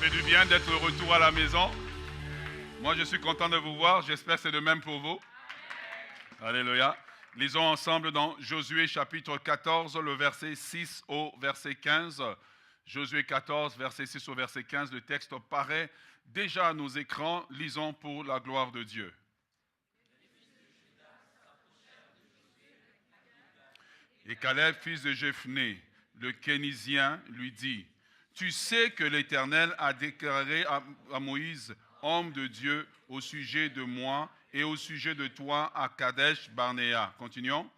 fait du bien d'être de retour à la maison. Moi, je suis content de vous voir. J'espère que c'est de même pour vous. Alléluia. Lisons ensemble dans Josué chapitre 14, le verset 6 au verset 15. Josué 14, verset 6 au verset 15. Le texte paraît déjà à nos écrans. Lisons pour la gloire de Dieu. Et Caleb, fils de Jephné, le Kénisien, lui dit: Tu sais que l'Éternel a déclaré à Moïse, homme de Dieu, au sujet de moi et au sujet de toi à Kadesh Barnéa. Continuons.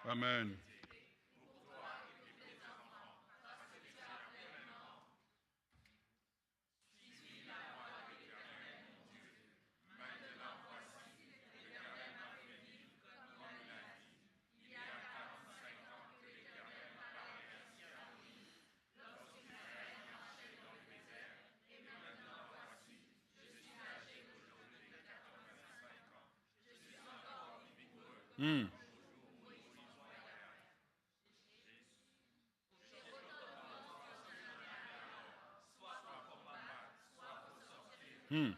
Amen. Hmm. Hmm.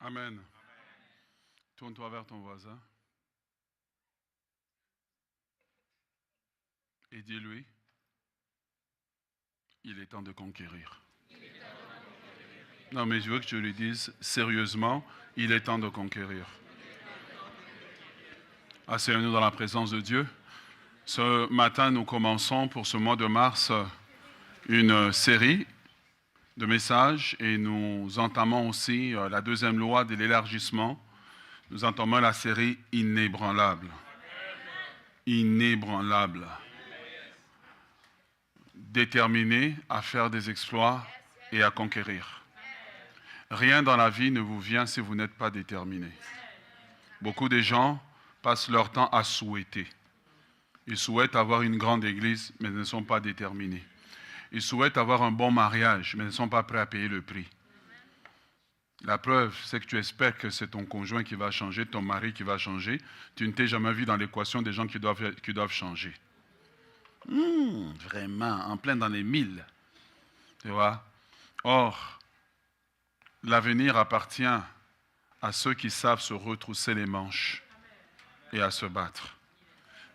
Amen. Tourne-toi vers ton voisin et dis-lui, il est temps de conquérir. Non, mais je veux que tu lui dises sérieusement, il est temps de conquérir. Asseyons-nous dans la présence de Dieu. Ce matin, nous commençons pour ce mois de mars une série de messages et nous entamons aussi la deuxième loi de l'élargissement. Nous entamons la série Inébranlable. Inébranlable. Déterminé à faire des exploits et à conquérir. Rien dans la vie ne vous vient si vous n'êtes pas déterminé. Beaucoup de gens passent leur temps à souhaiter. Ils souhaitent avoir une grande église, mais ne sont pas déterminés. Ils souhaitent avoir un bon mariage, mais ne sont pas prêts à payer le prix. La preuve, c'est que tu espères que c'est ton conjoint qui va changer, ton mari qui va changer. Tu ne t'es jamais vu dans l'équation des gens qui doivent changer. Vraiment, en plein dans les 1000. Tu vois? Or, l'avenir appartient à ceux qui savent se retrousser les manches et à se battre.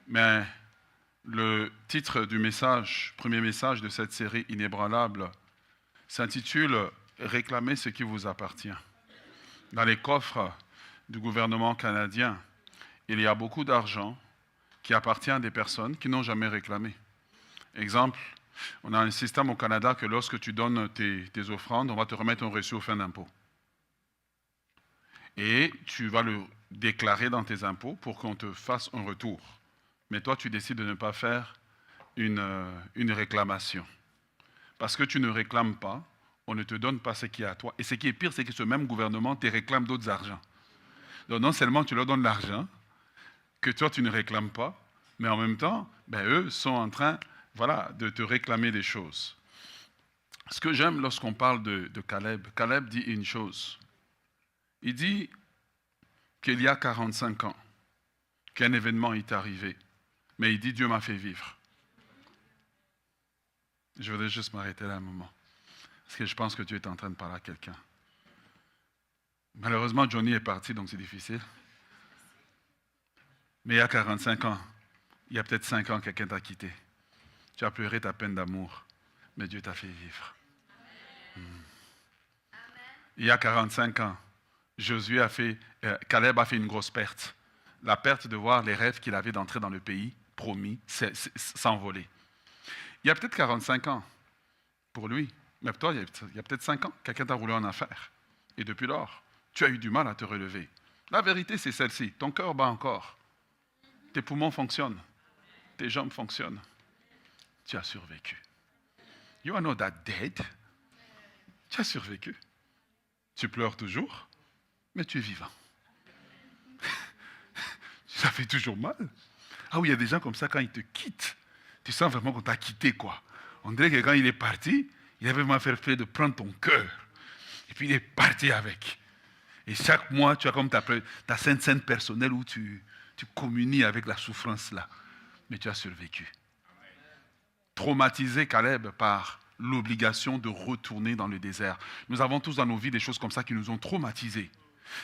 Mais le titre du message, premier message de cette série Inébranlable, s'intitule « Réclamez ce qui vous appartient ». Dans les coffres du gouvernement canadien, il y a beaucoup d'argent qui appartient à des personnes qui n'ont jamais réclamé. Exemple, on a un système au Canada que lorsque tu donnes tes offrandes, on va te remettre un reçu aux fins d'impôt. Et tu vas le déclarer dans tes impôts pour qu'on te fasse un retour. Mais toi, tu décides de ne pas faire une réclamation. Parce que tu ne réclames pas, on ne te donne pas ce qui est à toi. Et ce qui est pire, c'est que ce même gouvernement te réclame d'autres argents. Donc non seulement tu leur donnes l'argent, que toi tu ne réclames pas, mais en même temps, eux sont en train de te réclamer des choses. Ce que j'aime lorsqu'on parle de Caleb, Caleb dit une chose. Il dit qu'il y a 45 ans, qu'un événement est arrivé. Mais il dit, Dieu m'a fait vivre. Je voudrais juste m'arrêter là un moment. Parce que je pense que Dieu est en train de parler à quelqu'un. Malheureusement, Johnny est parti, donc c'est difficile. Mais il y a 45 ans, il y a peut-être 5 ans, quelqu'un t'a quitté. Tu as pleuré ta peine d'amour, mais Dieu t'a fait vivre. Il y a 45 ans, Caleb a fait une grosse perte. La perte de voir les rêves qu'il avait d'entrer dans le pays promis s'envoler. Il y a peut-être 45 ans pour lui, mais toi, il y a peut-être 5 ans, quelqu'un t'a roulé en affaires. Et depuis lors, tu as eu du mal à te relever. La vérité, c'est celle-ci. Ton cœur bat encore. Tes poumons fonctionnent. Tes jambes fonctionnent. Tu as survécu. You are not that dead. Tu as survécu. Tu pleures toujours, mais tu es vivant. Ça fait toujours mal. Ah oui, il y a des gens comme ça, quand ils te quittent, tu sens vraiment qu'on t'a quitté, quoi. On dirait que quand il est parti, il avait vraiment fait de prendre ton cœur. Et puis il est parti avec. Et chaque mois, tu as comme ta sainte scène personnelle où tu communies avec la souffrance là. Mais tu as survécu. Traumatisé, Caleb, par l'obligation de retourner dans le désert. Nous avons tous dans nos vies des choses comme ça qui nous ont traumatisés.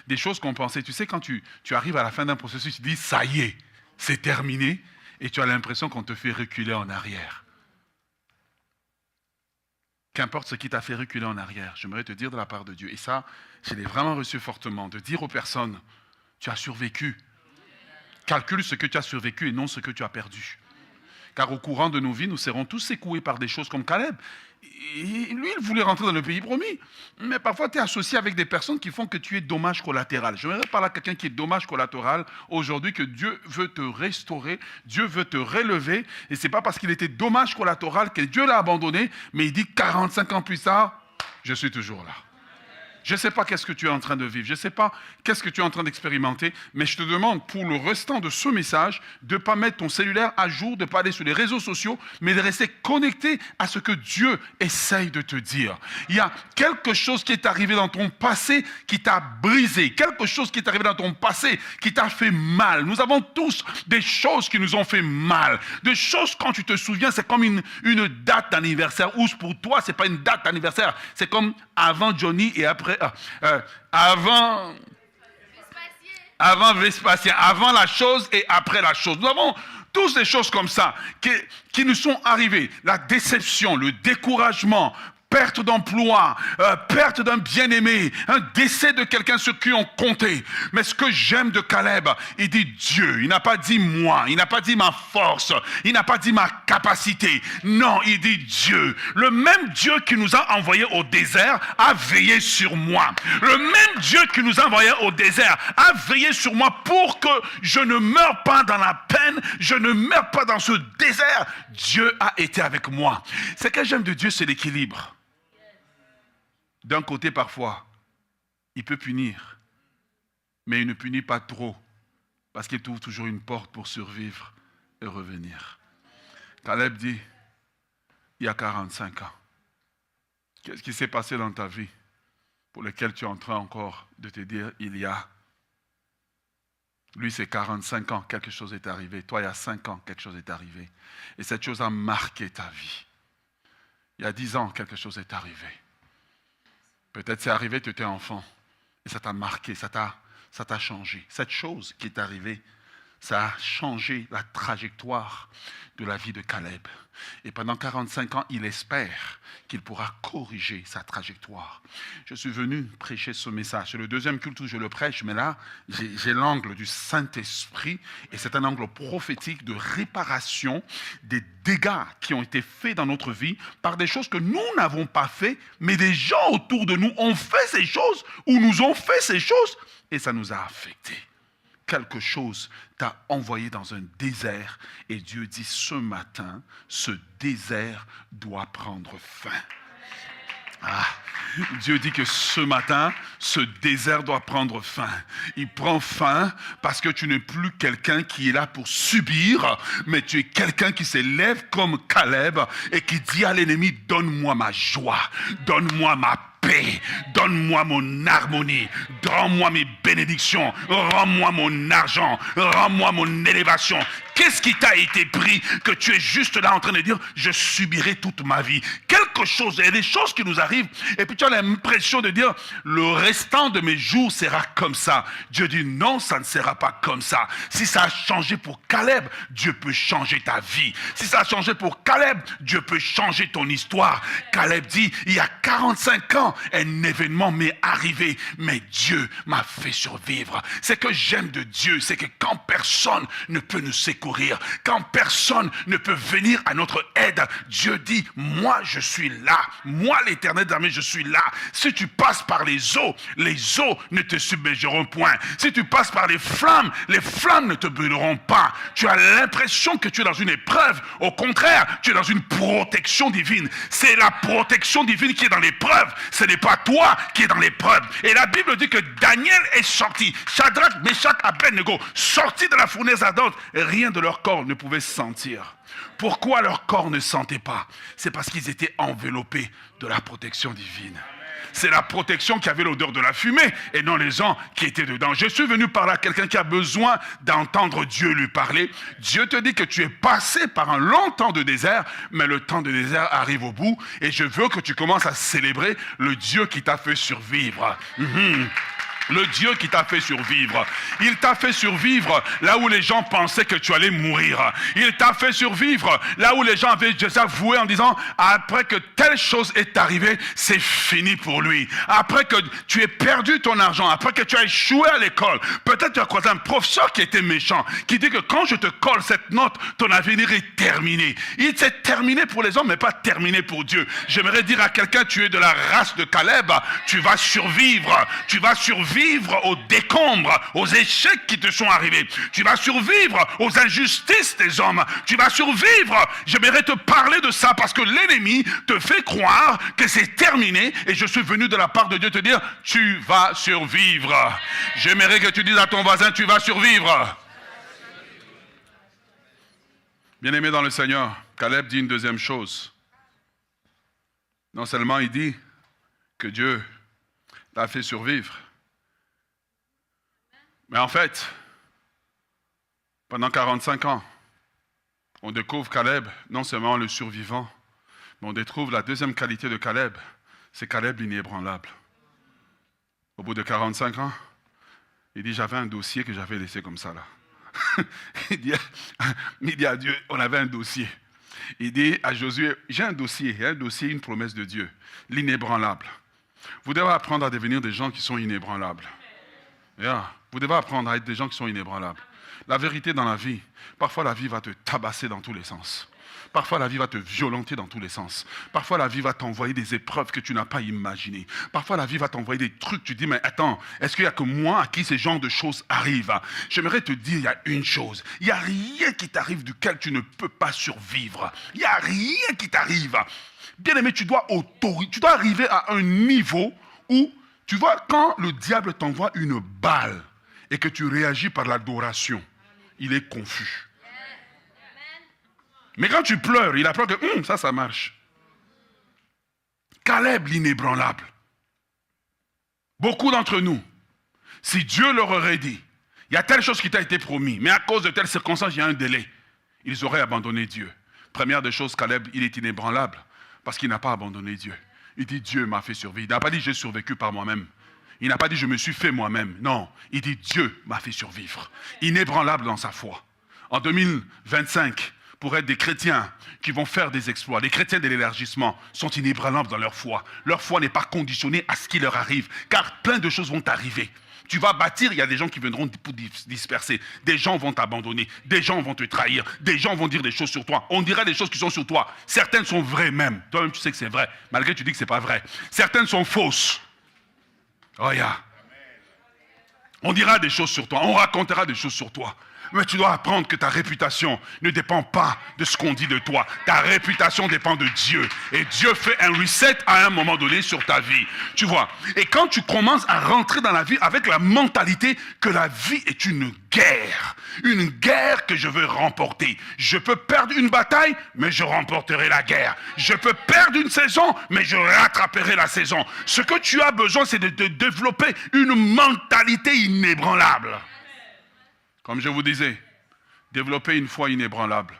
Des choses qu'on pensait, tu sais, quand tu arrives à la fin d'un processus, tu dis, ça y est, c'est terminé, et tu as l'impression qu'on te fait reculer en arrière. Qu'importe ce qui t'a fait reculer en arrière, j'aimerais te dire de la part de Dieu, et ça, je l'ai vraiment reçu fortement, de dire aux personnes, tu as survécu. Calcule ce que tu as survécu et non ce que tu as perdu. Car au courant de nos vies, nous serons tous secoués par des choses comme Caleb. Et lui, il voulait rentrer dans le pays promis. Mais parfois, tu es associé avec des personnes qui font que tu es dommage collatéral. Je voudrais parler à quelqu'un qui est dommage collatéral aujourd'hui, que Dieu veut te restaurer, Dieu veut te relever. Et ce n'est pas parce qu'il était dommage collatéral que Dieu l'a abandonné, mais il dit 45 ans plus tard, je suis toujours là. Je ne sais pas qu'est-ce que tu es en train de vivre, je ne sais pas qu'est-ce que tu es en train d'expérimenter, mais je te demande pour le restant de ce message de ne pas mettre ton cellulaire à jour, de ne pas aller sur les réseaux sociaux, mais de rester connecté à ce que Dieu essaye de te dire. Il y a quelque chose qui est arrivé dans ton passé qui t'a brisé, quelque chose qui est arrivé dans ton passé qui t'a fait mal. Nous avons tous des choses qui nous ont fait mal, des choses quand tu te souviens, c'est comme une date d'anniversaire, ou pour toi, ce n'est pas une date d'anniversaire, c'est comme avant Johnny et après avant Vespasien, avant la chose et après la chose. Nous avons tous des choses comme ça qui nous sont arrivées. La déception, le découragement, perte d'emploi, perte d'un bien-aimé, un décès de quelqu'un sur qui on comptait. Mais ce que j'aime de Caleb, il dit Dieu. Il n'a pas dit moi, il n'a pas dit ma force, il n'a pas dit ma capacité. Non, il dit Dieu. Le même Dieu qui nous a envoyés au désert a veillé sur moi. Le même Dieu qui nous a envoyés au désert a veillé sur moi pour que je ne meure pas dans la peine, je ne meure pas dans ce désert. Dieu a été avec moi. Ce que j'aime de Dieu, c'est l'équilibre. D'un côté, parfois, il peut punir, mais il ne punit pas trop, parce qu'il trouve toujours une porte pour survivre et revenir. Caleb dit, il y a 45 ans, qu'est-ce qui s'est passé dans ta vie pour lequel tu es en train encore de te dire, il y a. Lui, c'est 45 ans, quelque chose est arrivé. Toi, il y a 5 ans, quelque chose est arrivé. Et cette chose a marqué ta vie. Il y a 10 ans, quelque chose est arrivé. Peut-être c'est arrivé, tu étais enfant, et ça t'a marqué, ça t'a changé. Cette chose qui est arrivée, ça a changé la trajectoire de la vie de Caleb. Et pendant 45 ans, il espère qu'il pourra corriger sa trajectoire. Je suis venu prêcher ce message. C'est le deuxième culte où je le prêche, mais là, j'ai l'angle du Saint-Esprit, et c'est un angle prophétique de réparation des dégâts qui ont été faits dans notre vie par des choses que nous n'avons pas fait, mais des gens autour de nous ont fait ces choses, ou nous ont fait ces choses, et ça nous a affectés. Quelque chose t'a envoyé dans un désert et Dieu dit ce matin, ce désert doit prendre fin. Dieu dit que ce matin, ce désert doit prendre fin. Il prend fin parce que tu n'es plus quelqu'un qui est là pour subir, mais tu es quelqu'un qui s'élève comme Caleb et qui dit à l'ennemi, donne-moi ma joie, donne-moi ma paix, donne-moi mon harmonie, rends-moi mes bénédictions, rends-moi mon argent, rends-moi mon élévation. Qu'est-ce qui t'a été pris que tu es juste là en train de dire, je subirai toute ma vie? Quelque quelque chose, il y a des choses qui nous arrivent, et puis tu as l'impression de dire, le restant de mes jours sera comme ça. Dieu dit, non, ça ne sera pas comme ça. Si ça a changé pour Caleb, Dieu peut changer ta vie. Si ça a changé pour Caleb, Dieu peut changer ton histoire. Caleb dit, il y a 45 ans, un événement m'est arrivé, mais Dieu m'a fait survivre. Ce que j'aime de Dieu, c'est que quand personne ne peut nous secourir, quand personne ne peut venir à notre aide, Dieu dit, moi je suis là, moi l'Éternel des armées, je suis là. Si tu passes par les eaux ne te submergeront point. Si tu passes par les flammes ne te brûleront pas. Tu as l'impression que tu es dans une épreuve, au contraire, tu es dans une protection divine. C'est la protection divine qui est dans l'épreuve, ce n'est pas toi qui es dans l'épreuve. Et la Bible dit que Daniel est sorti, Shadrach, Meshach, Abednego, sortis de la fournaise ardente, et rien de leur corps ne pouvait se sentir. Pourquoi leur corps ne sentait pas? C'est parce qu'ils étaient enveloppés de la protection divine. C'est la protection qui avait l'odeur de la fumée et non les gens qui étaient dedans. Je suis venu parler à quelqu'un qui a besoin d'entendre Dieu lui parler. Dieu te dit que tu es passé par un long temps de désert, mais le temps de désert arrive au bout et je veux que tu commences à célébrer le Dieu qui t'a fait survivre. Le Dieu qui t'a fait survivre. Il t'a fait survivre là où les gens pensaient que tu allais mourir. Il t'a fait survivre là où les gens avaient déjà voué en disant, après que telle chose est arrivée, c'est fini pour lui. Après que tu aies perdu ton argent, après que tu as échoué à l'école, peut-être tu as croisé un professeur qui était méchant, qui dit que quand je te colle cette note, ton avenir est terminé. Il s'est terminé pour les hommes, mais pas terminé pour Dieu. J'aimerais dire à quelqu'un, tu es de la race de Caleb, tu vas survivre aux décombres, aux échecs qui te sont arrivés. Tu vas survivre aux injustices des hommes. Tu vas survivre. J'aimerais te parler de ça parce que l'ennemi te fait croire que c'est terminé et je suis venu de la part de Dieu te dire, tu vas survivre. J'aimerais que tu dises à ton voisin, tu vas survivre. Bien-aimé dans le Seigneur, Caleb dit une deuxième chose. Non seulement il dit que Dieu t'a fait survivre, mais en fait, pendant 45 ans, on découvre Caleb, non seulement le survivant, mais on découvre la deuxième qualité de Caleb, c'est Caleb l'inébranlable. Au bout de 45 ans, il dit, j'avais un dossier que j'avais laissé comme ça là. il dit à Dieu, on avait un dossier. Il dit à Josué, j'ai un dossier, une promesse de Dieu, l'inébranlable. Vous devez apprendre à devenir des gens qui sont inébranlables. Yeah. Vous devez apprendre à être des gens qui sont inébranlables. La vérité dans la vie, parfois la vie va te tabasser dans tous les sens. Parfois la vie va te violenter dans tous les sens. Parfois la vie va t'envoyer des épreuves que tu n'as pas imaginées. Parfois la vie va t'envoyer des trucs, tu dis, mais attends, est-ce qu'il n'y a que moi à qui ce genre de choses arrivent? J'aimerais te dire, il y a une chose. Il n'y a rien qui t'arrive duquel tu ne peux pas survivre. Il n'y a rien qui t'arrive. Bien aimé, tu dois arriver à un niveau où, tu vois, quand le diable t'envoie une balle et que tu réagis par l'adoration, il est confus. Mais quand tu pleures, il apprend que ça marche. Caleb l'inébranlable. Beaucoup d'entre nous, si Dieu leur aurait dit, il y a telle chose qui t'a été promis, mais à cause de telle circonstance, il y a un délai, ils auraient abandonné Dieu. Première des choses, Caleb, il est inébranlable parce qu'il n'a pas abandonné Dieu. Il dit, Dieu m'a fait survivre. Il n'a pas dit, j'ai survécu par moi-même. Il n'a pas dit, je me suis fait moi-même. Non, il dit, Dieu m'a fait survivre. Inébranlable dans sa foi. En 2025, pour être des chrétiens qui vont faire des exploits, les chrétiens de l'élargissement sont inébranlables dans leur foi. Leur foi n'est pas conditionnée à ce qui leur arrive, car plein de choses vont arriver. Tu vas bâtir, il y a des gens qui viendront pour disperser. Des gens vont t'abandonner. Des gens vont te trahir. Des gens vont dire des choses sur toi. On dira des choses qui sont sur toi. Certaines sont vraies même. Toi-même, tu sais que c'est vrai. Malgré que tu dis que ce n'est pas vrai. Certaines sont fausses. Oh yeah. On dira des choses sur toi. On racontera des choses sur toi. Mais tu dois apprendre que ta réputation ne dépend pas de ce qu'on dit de toi. Ta réputation dépend de Dieu. Et Dieu fait un reset à un moment donné sur ta vie. Tu vois. Et quand tu commences à rentrer dans la vie avec la mentalité que la vie est une guerre. Une guerre que je veux remporter. Je peux perdre une bataille, mais je remporterai la guerre. Je peux perdre une saison, mais je rattraperai la saison. Ce que tu as besoin, c'est de développer une mentalité inébranlable. Comme je vous disais, développer une foi inébranlable.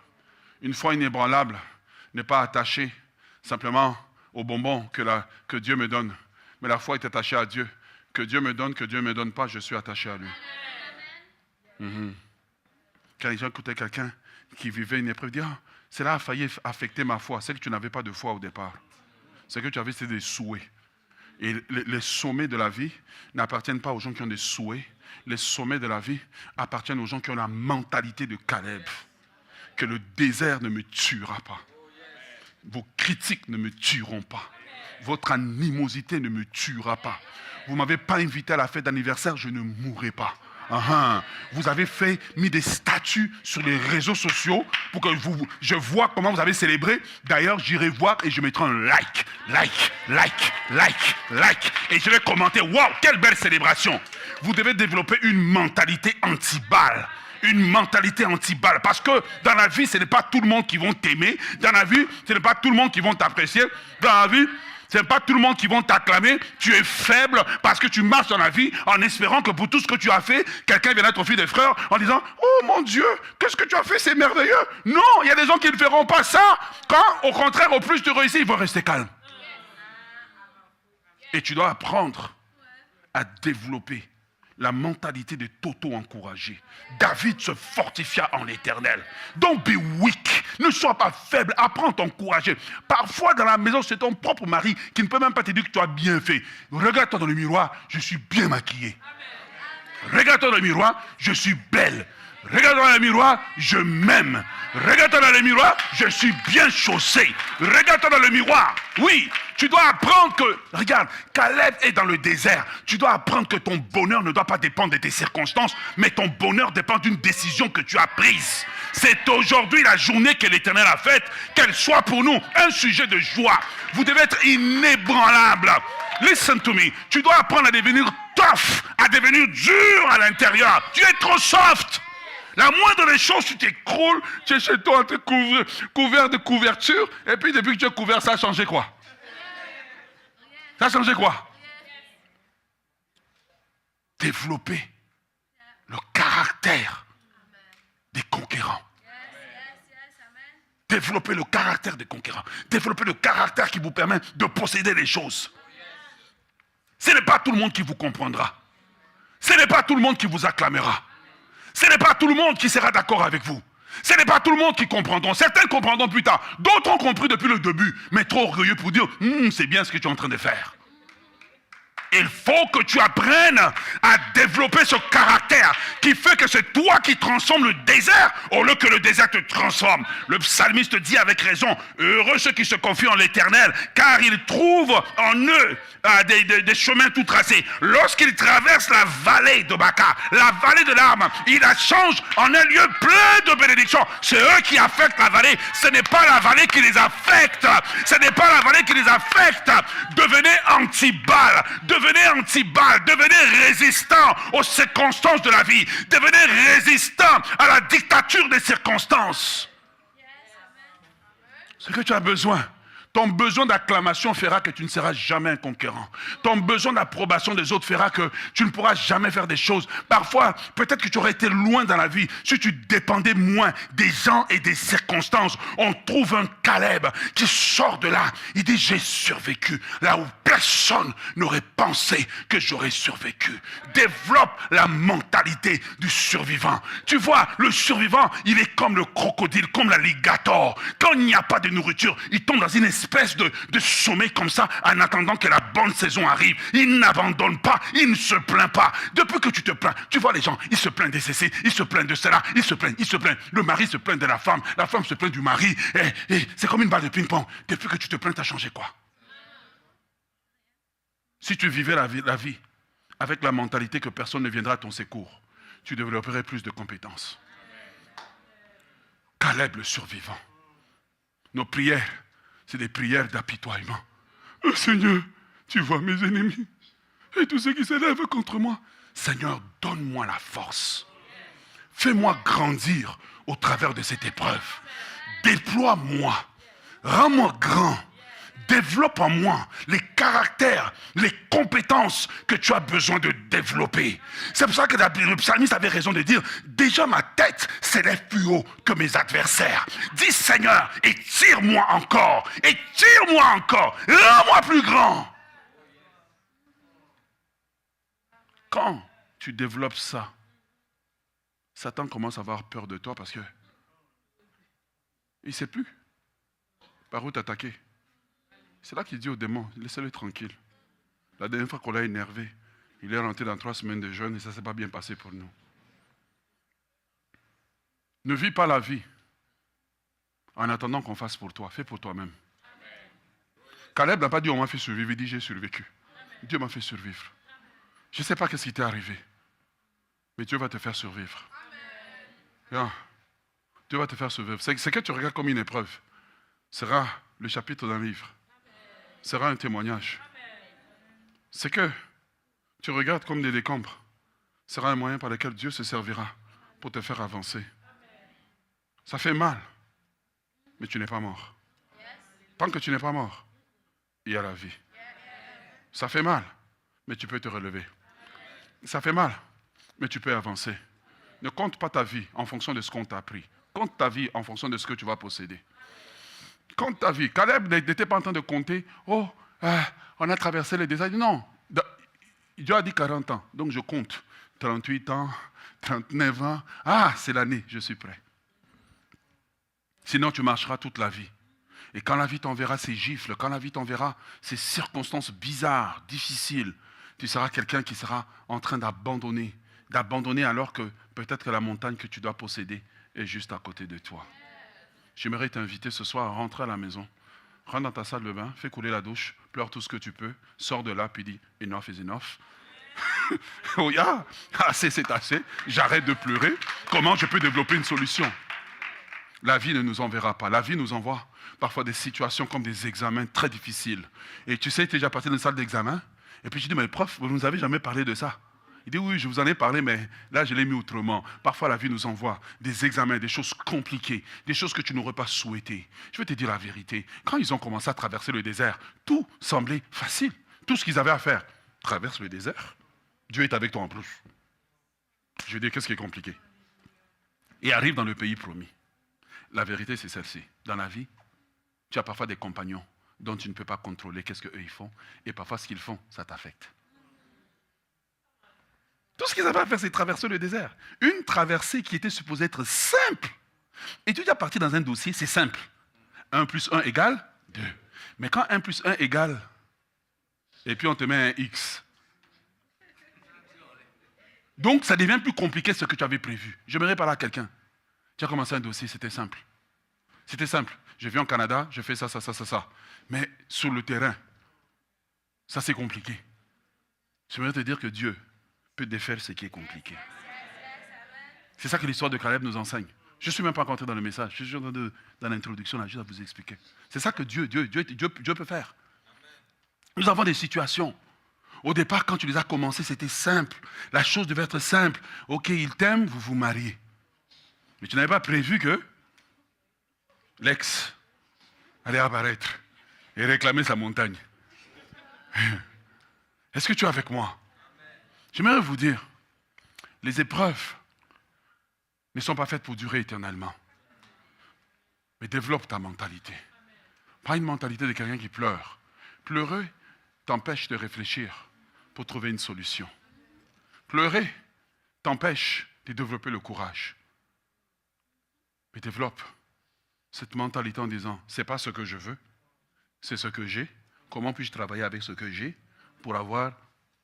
Une foi inébranlable n'est pas attachée simplement aux bonbons que Dieu me donne. Mais la foi est attachée à Dieu. Que Dieu me donne pas, je suis attaché à lui. Quand les gens écoutaient quelqu'un qui vivait une épreuve, ils disaient, cela a failli affecter ma foi. C'est que tu n'avais pas de foi au départ. C'est que tu avais des souhaits. Et les sommets de la vie n'appartiennent pas aux gens qui ont des souhaits. Les sommets de la vie appartiennent aux gens qui ont la mentalité de Caleb. Que le désert ne me tuera pas. Vos critiques ne me tueront pas. Votre animosité ne me tuera pas. Vous ne m'avez pas invité à la fête d'anniversaire, je ne mourrai pas. Vous avez mis des statuts sur les réseaux sociaux pour que je vois comment vous avez célébré. D'ailleurs, j'irai voir et je mettrai un like. Et je vais commenter, waouh, quelle belle célébration. Vous devez développer une mentalité anti-balle. Une mentalité anti-balle. Parce que dans la vie, ce n'est pas tout le monde qui vont t'aimer. Dans la vie, ce n'est pas tout le monde qui vont t'apprécier. Dans la vie, ce n'est pas tout le monde qui vont t'acclamer. Tu es faible parce que tu marches dans la vie en espérant que pour tout ce que tu as fait, quelqu'un viendra t'offrir des fleurs en disant « Oh mon Dieu, qu'est-ce que tu as fait, c'est merveilleux !» Non, il y a des gens qui ne feront pas ça. Quand, au contraire, au plus tu réussis, ils vont rester calmes. Et tu dois apprendre à développer la mentalité de t'auto-encourager. David se fortifia en l'Éternel. Don't be weak. Ne sois pas faible. Apprends à t'encourager. Parfois, dans la maison, c'est ton propre mari qui ne peut même pas te dire que tu as bien fait. Regarde-toi dans le miroir, je suis bien maquillée. Regarde-toi dans le miroir, je suis belle. Regarde-toi dans le miroir, je m'aime. Regarde-toi dans le miroir, je suis bien chaussée. Regarde-toi dans le miroir. Oui, tu dois apprendre que, regarde, Caleb est dans le désert. Tu dois apprendre que ton bonheur ne doit pas dépendre de tes circonstances, mais ton bonheur dépend d'une décision que tu as prise. C'est aujourd'hui la journée que l'Éternel a faite, qu'elle soit pour nous un sujet de joie. Vous devez être inébranlable. Listen to me. Tu dois apprendre à devenir tough, à devenir dur à l'intérieur. Tu es trop soft. La moindre des choses, tu t'écroules, tu es chez toi, tu es couvert de couverture, et puis depuis que tu es couvert, ça a changé quoi? Ça a changé quoi? Développer le caractère des conquérants. Développer le caractère des conquérants. Développer le caractère qui vous permet de posséder les choses. Ce n'est pas tout le monde qui vous comprendra. Ce n'est pas tout le monde qui vous acclamera. Ce n'est pas tout le monde qui sera d'accord avec vous. Ce n'est pas tout le monde qui comprendront. Certains comprendront plus tard. D'autres ont compris depuis le début, mais trop orgueilleux pour dire c'est bien ce que tu es en train de faire. Il faut que tu apprennes à développer ce caractère qui fait que c'est toi qui transformes le désert au lieu que le désert te transforme. Le psalmiste dit avec raison, heureux ceux qui se confient en l'Éternel, car ils trouvent en eux des chemins tout tracés. Lorsqu'ils traversent la vallée de Baca, la vallée de larmes, ils la changent en un lieu plein de bénédictions. C'est eux qui affectent la vallée. Ce n'est pas la vallée qui les affecte. Ce n'est pas la vallée qui les affecte. Devenez anti-balle. Devenez résistant aux circonstances de la vie. Devenez résistant à la dictature des circonstances. Ce que tu as besoin. Ton besoin d'acclamation fera que tu ne seras jamais un conquérant. Ton besoin d'approbation des autres fera que tu ne pourras jamais faire des choses. Parfois, peut-être que tu aurais été loin dans la vie si tu dépendais moins des gens et des circonstances. On trouve un Caleb qui sort de là. Il dit, j'ai survécu là où personne n'aurait pensé que j'aurais survécu. Développe la mentalité du survivant. Tu vois, le survivant, il est comme le crocodile, comme l'alligator. Quand il n'y a pas de nourriture, il tombe dans une espèce de sommeil comme ça en attendant que la bonne saison arrive. Il n'abandonne pas, il ne se plaint pas. Depuis que tu te plains, tu vois les gens, ils se plaignent des cessés, ils se plaignent de cela, ils se plaignent. Le mari se plaint de la femme se plaint du mari. Et c'est comme une balle de ping-pong. Depuis que tu te plains, tu as changé quoi? Si tu vivais la vie avec la mentalité que personne ne viendra à ton secours, tu développerais plus de compétences. Caleb le survivant. Nos prières, c'est des prières d'apitoiement. Oh Seigneur, tu vois mes ennemis et tous ceux qui s'élèvent contre moi. Seigneur, donne-moi la force. Fais-moi grandir au travers de cette épreuve. Déploie-moi. Rends-moi grand. développe en moi les caractères, les compétences que tu as besoin de développer. C'est pour ça que le psalmiste avait raison de dire, déjà ma tête s'élève plus haut que mes adversaires. Dis Seigneur, étire-moi encore, rends-moi plus grand. Quand tu développes ça, Satan commence à avoir peur de toi parce que il ne sait plus par où t'attaquer. C'est là qu'il dit au démon, laissez-le tranquille. La dernière fois qu'on l'a énervé, il est rentré dans 3 semaines de jeûne et ça ne s'est pas bien passé pour nous. Ne vis pas la vie en attendant qu'on fasse pour toi. Fais pour toi-même. Caleb n'a pas dit on m'a fait survivre, il dit j'ai survécu. Dieu m'a fait survivre. Je ne sais pas ce qui t'est arrivé, mais Dieu va te faire survivre. Yeah. Dieu va te faire survivre. Ce que tu regardes comme une épreuve sera le chapitre d'un livre. Sera un témoignage. Ce que tu regardes comme des décombres sera un moyen par lequel Dieu se servira pour te faire avancer. Ça fait mal, mais tu n'es pas mort. Tant que tu n'es pas mort, il y a la vie. Ça fait mal, mais tu peux te relever. Ça fait mal, mais tu peux avancer. Ne compte pas ta vie en fonction de ce qu'on t'a appris. Compte ta vie en fonction de ce que tu vas posséder. Compte ta vie. Caleb n'était pas en train de compter. Oh, on a traversé les déserts. Non. Dieu a dit 40 ans. Donc je compte. 38 ans, 39 ans. Ah, c'est l'année. Je suis prêt. Sinon, tu marcheras toute la vie. Et quand la vie t'enverra ses gifles, quand la vie t'enverra ces circonstances bizarres, difficiles, tu seras quelqu'un qui sera en train d'abandonner. D'abandonner alors que peut-être que la montagne que tu dois posséder est juste à côté de toi. J'aimerais t'inviter ce soir à rentrer à la maison. Rentre dans ta salle de bain, fais couler la douche, pleure tout ce que tu peux, sors de là puis dis « enough is enough ». Oh yeah, assez c'est assez, j'arrête de pleurer. Comment je peux développer une solution? La vie ne nous enverra pas. La vie nous envoie parfois des situations comme des examens très difficiles. Et tu sais, tu es déjà passé dans une salle d'examen, et puis tu dis « mais prof, vous ne nous avez jamais parlé de ça ». Il dit oui, je vous en ai parlé, mais là, je l'ai mis autrement. Parfois, la vie nous envoie des examens, des choses compliquées, des choses que tu n'aurais pas souhaitées. Je vais te dire la vérité. Quand ils ont commencé à traverser le désert, tout semblait facile. Tout ce qu'ils avaient à faire, traverse le désert. Dieu est avec toi en plus. Je veux dire, qu'est-ce qui est compliqué? Et arrive dans le pays promis. La vérité, c'est celle-ci. Dans la vie, tu as parfois des compagnons dont tu ne peux pas contrôler qu'est-ce qu'eux ils font. Et parfois, ce qu'ils font, ça t'affecte. Tout ce qu'ils avaient à faire, c'est traverser le désert. Une traversée qui était supposée être simple. Et tu es parti dans un dossier, c'est simple. 1 plus 1 égale 2. Mais quand 1 plus 1 égale, et puis on te met un X. Donc ça devient plus compliqué ce que tu avais prévu. J'aimerais parler à quelqu'un. Tu as commencé un dossier, c'était simple. C'était simple. Je viens au Canada, je fais ça. Mais sur le terrain, ça c'est compliqué. J'aimerais te dire que Dieu peut défaire ce qui est compliqué. C'est ça que l'histoire de Caleb nous enseigne. Je ne suis même pas rentré dans le message. Je suis dans l'introduction, là, juste à vous expliquer. C'est ça que Dieu peut faire. Nous avons des situations. Au départ, quand tu les as commencées, c'était simple. La chose devait être simple. Ok, il t'aime, vous vous mariez. Mais tu n'avais pas prévu que l'ex allait apparaître et réclamer sa montagne. Est-ce que tu es avec moi? J'aimerais vous dire, les épreuves ne sont pas faites pour durer éternellement. Mais développe ta mentalité. Pas une mentalité de quelqu'un qui pleure. Pleurer t'empêche de réfléchir pour trouver une solution. Pleurer t'empêche de développer le courage. Mais développe cette mentalité en disant, c'est pas ce que je veux, c'est ce que j'ai. Comment puis-je travailler avec ce que j'ai pour avoir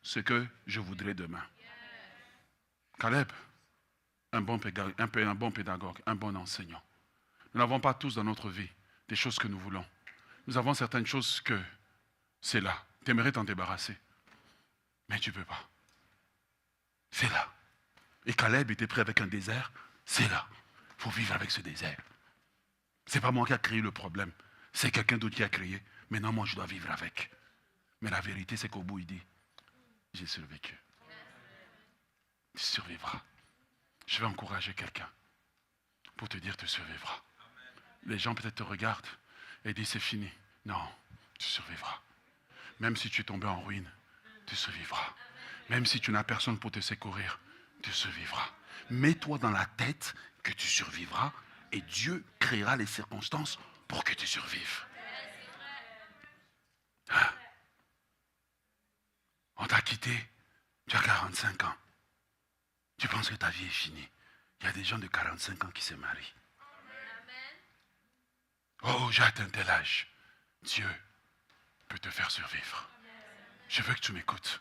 ce que je voudrais demain? Caleb, un bon pédagogue, un bon enseignant. Nous n'avons pas tous dans notre vie des choses que nous voulons. Nous avons certaines choses que c'est là. Tu aimerais t'en débarrasser. Mais tu ne peux pas. C'est là. Et Caleb était prêt avec un désert. C'est là. Il faut vivre avec ce désert. Ce n'est pas moi qui a créé le problème. C'est quelqu'un d'autre qui a créé. Maintenant, moi, je dois vivre avec. Mais la vérité, c'est qu'au bout, il dit, j'ai survécu. Tu survivras. Je vais encourager quelqu'un pour te dire, tu survivras. Les gens peut-être te regardent et disent, c'est fini. Non, tu survivras. Même si tu es tombé en ruine, tu survivras. Même si tu n'as personne pour te secourir, tu survivras. Mets-toi dans la tête que tu survivras et Dieu créera les circonstances pour que tu survives. Hein? On t'a quitté, tu as 45 ans. Tu penses que ta vie est finie. Il y a des gens de 45 ans qui se marient. Oh, j'ai atteint tel âge. Dieu peut te faire survivre. Je veux que tu m'écoutes.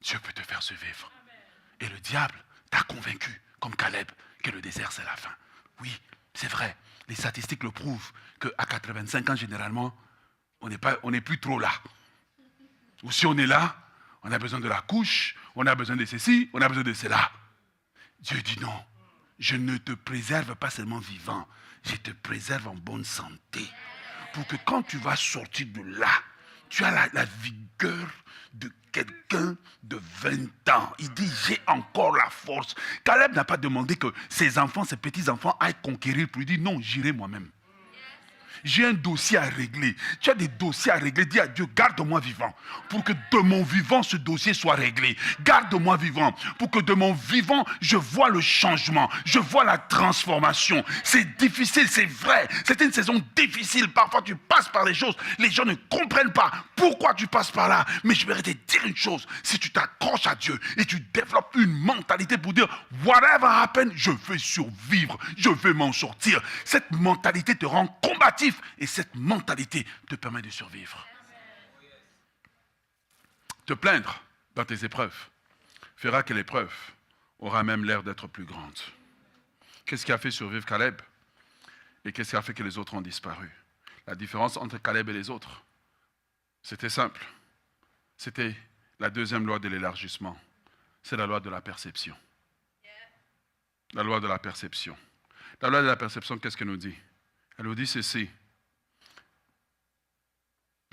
Dieu peut te faire survivre. Et le diable t'a convaincu, comme Caleb, que le désert c'est la fin. Oui, c'est vrai. Les statistiques le prouvent qu'à 85 ans, généralement, on n'est plus trop là. Ou si on est là, on a besoin de la couche, on a besoin de ceci, on a besoin de cela. Dieu dit non. Je ne te préserve pas seulement vivant, je te préserve en bonne santé. Pour que quand tu vas sortir de là, tu as la vigueur de quelqu'un de 20 ans. Il dit, j'ai encore la force. Caleb n'a pas demandé que ses enfants, ses petits-enfants aillent conquérir. Puis il dit, non, j'irai moi-même. J'ai un dossier à régler. Tu as des dossiers à régler. Dis à Dieu, garde-moi vivant. Pour que de mon vivant, ce dossier soit réglé. Garde-moi vivant. Pour que de mon vivant, je vois le changement. Je vois la transformation. C'est difficile, c'est vrai. C'est une saison difficile. Parfois, tu passes par les choses. Les gens ne comprennent pas pourquoi tu passes par là. Mais je vais te dire une chose. Si tu t'accroches à Dieu et tu développes une mentalité pour dire, whatever happen, je vais survivre. Je vais m'en sortir. Cette mentalité te rend combatif. Et cette mentalité te permet de survivre. Te plaindre dans tes épreuves fera que l'épreuve aura même l'air d'être plus grande. Qu'est-ce qui a fait survivre Caleb? Et qu'est-ce qui a fait que les autres ont disparu? La différence entre Caleb et les autres, c'était simple. C'était la deuxième loi de l'élargissement. C'est la loi de la perception. La loi de la perception. La loi de la perception, qu'est-ce qu'elle nous dit? Elle nous dit ceci.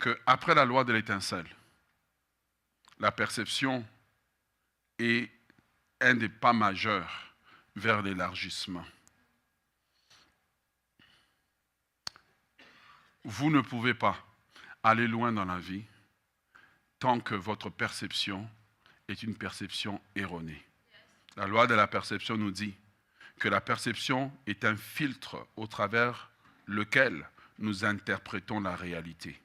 Qu'après la loi de l'étincelle, la perception est un des pas majeurs vers l'élargissement. Vous ne pouvez pas aller loin dans la vie tant que votre perception est une perception erronée. La loi de la perception nous dit que la perception est un filtre au travers lequel nous interprétons la réalité.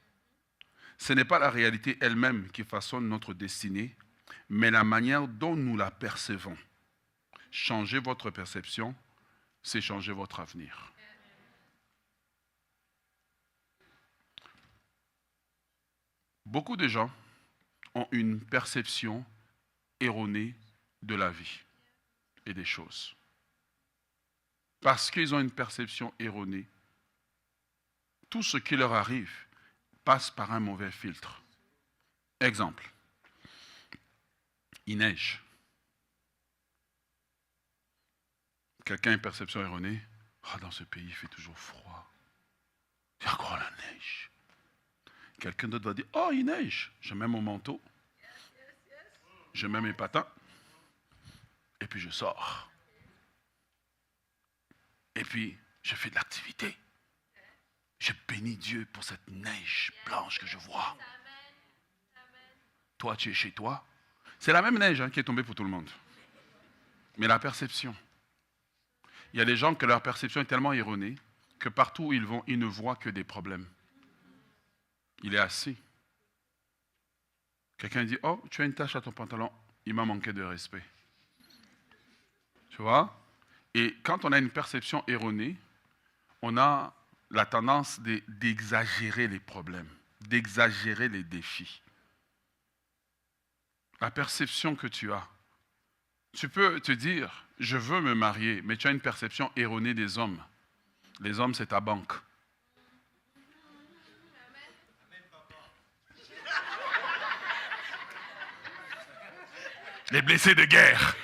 Ce n'est pas la réalité elle-même qui façonne notre destinée, mais la manière dont nous la percevons. Changer votre perception, c'est changer votre avenir. Beaucoup de gens ont une perception erronée de la vie et des choses. Parce qu'ils ont une perception erronée, tout ce qui leur arrive passe par un mauvais filtre. Exemple, il neige. Quelqu'un a une perception erronée. Oh, dans ce pays, il fait toujours froid. Il y a encore la neige. Quelqu'un d'autre va dire, oh, il neige. Je mets mon manteau. Je mets mes patins. Et puis je sors. Et puis, je fais de l'activité. Je bénis Dieu pour cette neige blanche que je vois. Toi, tu es chez toi. C'est la même neige qui est tombée pour tout le monde. Mais la perception. Il y a des gens que leur perception est tellement erronée que partout où ils vont, ils ne voient que des problèmes. Il est assis. Quelqu'un dit, oh, tu as une tache à ton pantalon. Il m'a manqué de respect. Tu vois? Et quand on a une perception erronée, on a la tendance d'exagérer les problèmes, d'exagérer les défis. La perception que tu as. Tu peux te dire, je veux me marier, mais tu as une perception erronée des hommes. Les hommes, c'est ta banque. Les blessés de guerre.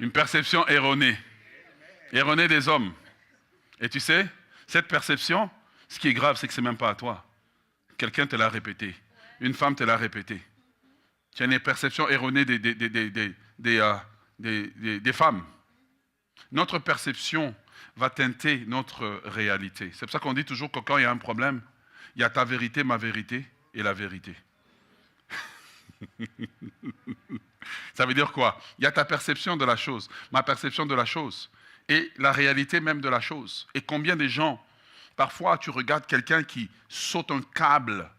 Une perception erronée. Erronée des hommes. Et tu sais, cette perception, ce qui est grave, c'est que ce n'est même pas à toi. Quelqu'un te l'a répété. Une femme te l'a répété. Tu as une perception erronée des femmes. Notre perception va teinter notre réalité. C'est pour ça qu'on dit toujours que quand il y a un problème, Il y a ta vérité, ma vérité et la vérité. Ça veut dire quoi? Il y a ta perception de la chose, ma perception de la chose et la réalité même de la chose. Et combien de gens, parfois tu regardes quelqu'un qui saute un câble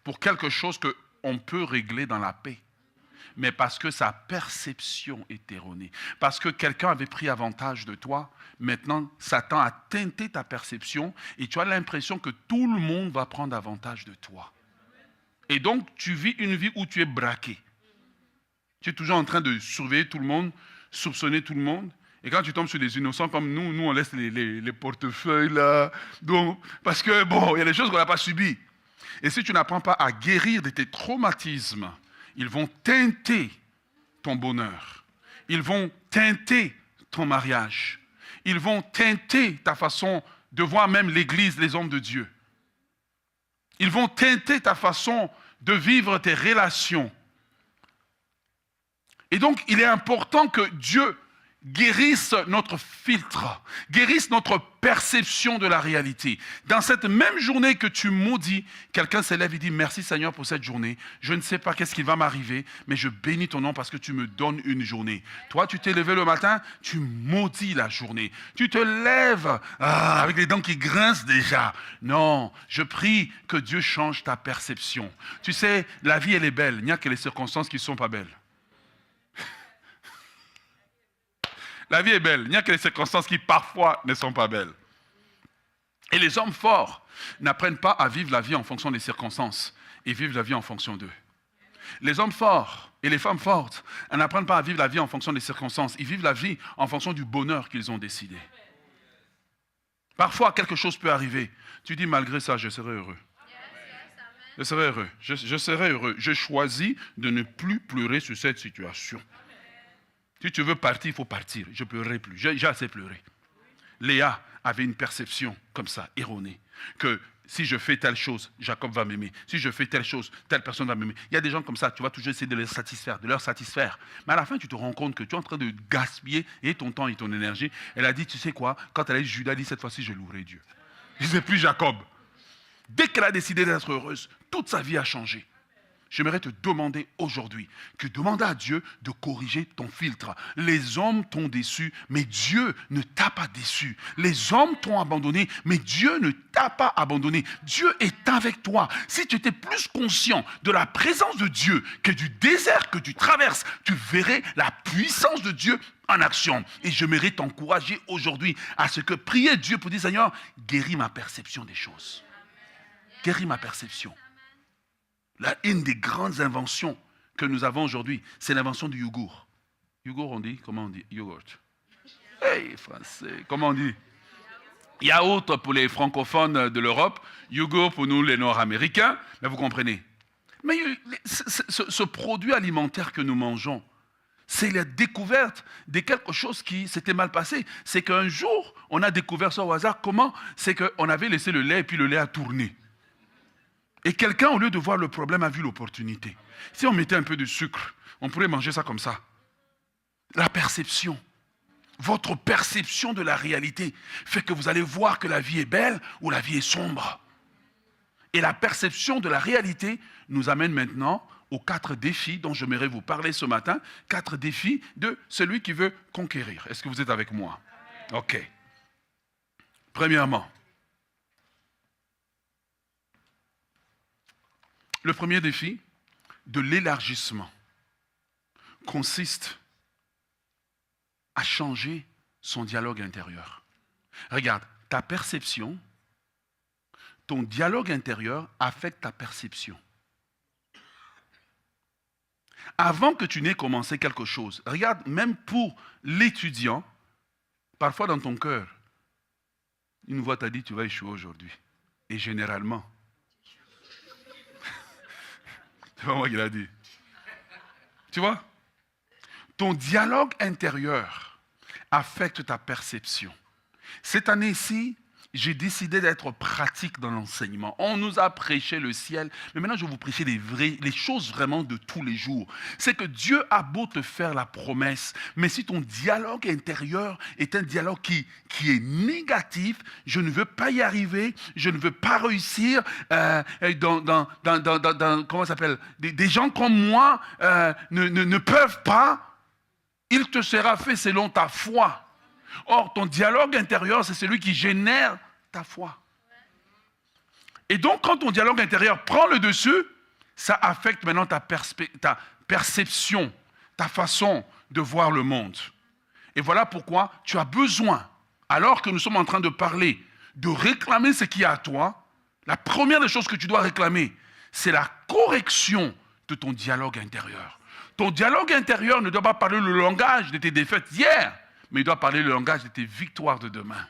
pour quelque chose qu'on peut régler dans la paix. Mais parce que sa perception est erronée. Parce que quelqu'un avait pris avantage de toi, maintenant Satan a teinté ta perception et tu as l'impression que tout le monde va prendre avantage de toi. Et donc tu vis une vie où tu es braqué. Tu es toujours en train de surveiller tout le monde, soupçonner tout le monde. Et quand tu tombes sur des innocents comme nous on laisse les portefeuilles là. Donc, parce que bon, il y a des choses qu'on n'a pas subies. Et si tu n'apprends pas à guérir de tes traumatismes, ils vont teinter ton bonheur. Ils vont teinter ton mariage. Ils vont teinter ta façon de voir même l'Église, les hommes de Dieu. Ils vont teinter ta façon de vivre tes relations. Et donc, il est important que Dieu guérisse notre filtre, guérisse notre perception de la réalité. Dans cette même journée que tu maudis, quelqu'un s'élève et dit « Merci Seigneur pour cette journée. Je ne sais pas qu'est-ce qui va m'arriver, mais je bénis ton nom parce que tu me donnes une journée. » Toi, tu t'es levé le matin, tu maudis la journée. Tu te lèves avec les dents qui grincent déjà. Non, je prie que Dieu change ta perception. Tu sais, la vie, elle est belle. Il n'y a que les circonstances qui ne sont pas belles. La vie est belle, il n'y a que les circonstances qui parfois ne sont pas belles. Et les hommes forts n'apprennent pas à vivre la vie en fonction des circonstances, ils vivent la vie en fonction d'eux. Les hommes forts et les femmes fortes n'apprennent pas à vivre la vie en fonction des circonstances, ils vivent la vie en fonction du bonheur qu'ils ont décidé. Parfois, quelque chose peut arriver. Tu dis, malgré ça, je serai heureux. Je serai heureux. Je serai heureux. Je choisis de ne plus pleurer sur cette situation. Si tu veux partir, il faut partir. Je ne pleurerai plus. J'ai assez pleuré. Léa avait une perception comme ça, erronée, que si je fais telle chose, Jacob va m'aimer. Si je fais telle chose, telle personne va m'aimer. Il y a des gens comme ça, tu vas toujours essayer de les satisfaire, de leur satisfaire. Mais à la fin, tu te rends compte que tu es en train de gaspiller et ton temps et ton énergie. Elle a dit, tu sais quoi, quand elle a dit Judas, dit cette fois-ci, je louerai Dieu. Je ne sais plus Jacob. Dès qu'elle a décidé d'être heureuse, toute sa vie a changé. J'aimerais te demander aujourd'hui que demande à Dieu de corriger ton filtre. Les hommes t'ont déçu, mais Dieu ne t'a pas déçu. Les hommes t'ont abandonné, mais Dieu ne t'a pas abandonné. Dieu est avec toi. Si tu étais plus conscient de la présence de Dieu que du désert que tu traverses, tu verrais la puissance de Dieu en action. Et j'aimerais t'encourager aujourd'hui à ce que prier Dieu pour dire, Seigneur, guéris ma perception des choses. Guéris ma perception. Là, une des grandes inventions que nous avons aujourd'hui, c'est l'invention du yogourt. Yogourt, on dit? Comment on dit? Yogourt. Hey, français, comment on dit? Yaourt pour les francophones de l'Europe, yogourt pour nous les Nord-Américains, mais vous comprenez. Mais ce produit alimentaire que nous mangeons, c'est la découverte de quelque chose qui s'était mal passé. C'est qu'un jour, on a découvert ça au hasard. Comment? C'est qu'on avait laissé le lait et puis le lait a tourné. Et quelqu'un, au lieu de voir le problème, a vu l'opportunité. Si on mettait un peu de sucre, on pourrait manger ça comme ça. La perception, votre perception de la réalité fait que vous allez voir que la vie est belle ou la vie est sombre. Et la perception de la réalité nous amène maintenant aux 4 défis dont j'aimerais vous parler ce matin. 4 défis de celui qui veut conquérir. Est-ce que vous êtes avec moi? Ok. Premièrement, le premier défi de l'élargissement consiste à changer son dialogue intérieur. Regarde, ta perception, ton dialogue intérieur affecte ta perception. Avant que tu n'aies commencé quelque chose, regarde, même pour l'étudiant, parfois dans ton cœur, une voix t'a dit tu vas échouer aujourd'hui. Et généralement, c'est pas moi qui l'a dit. Tu vois? Ton dialogue intérieur affecte ta perception. Cette année-ci, j'ai décidé d'être pratique dans l'enseignement. On nous a prêché le ciel, mais maintenant je vais vous prêcher les choses vraiment de tous les jours. C'est que Dieu a beau te faire la promesse, mais si ton dialogue intérieur est un dialogue qui est négatif, je ne veux pas y arriver, je ne veux pas réussir. Comment ça s'appelle, des gens comme moi ne peuvent pas. Il te sera fait selon ta foi. Or, ton dialogue intérieur, c'est celui qui génère ta foi. Et donc, quand ton dialogue intérieur prend le dessus, ça affecte maintenant ta perception, ta façon de voir le monde. Et voilà pourquoi tu as besoin, alors que nous sommes en train de parler, de réclamer ce qui est à toi. La première des choses que tu dois réclamer, c'est la correction de ton dialogue intérieur. Ton dialogue intérieur ne doit pas parler le langage de tes défaites d'hier, mais il doit parler le langage de tes victoires de demain.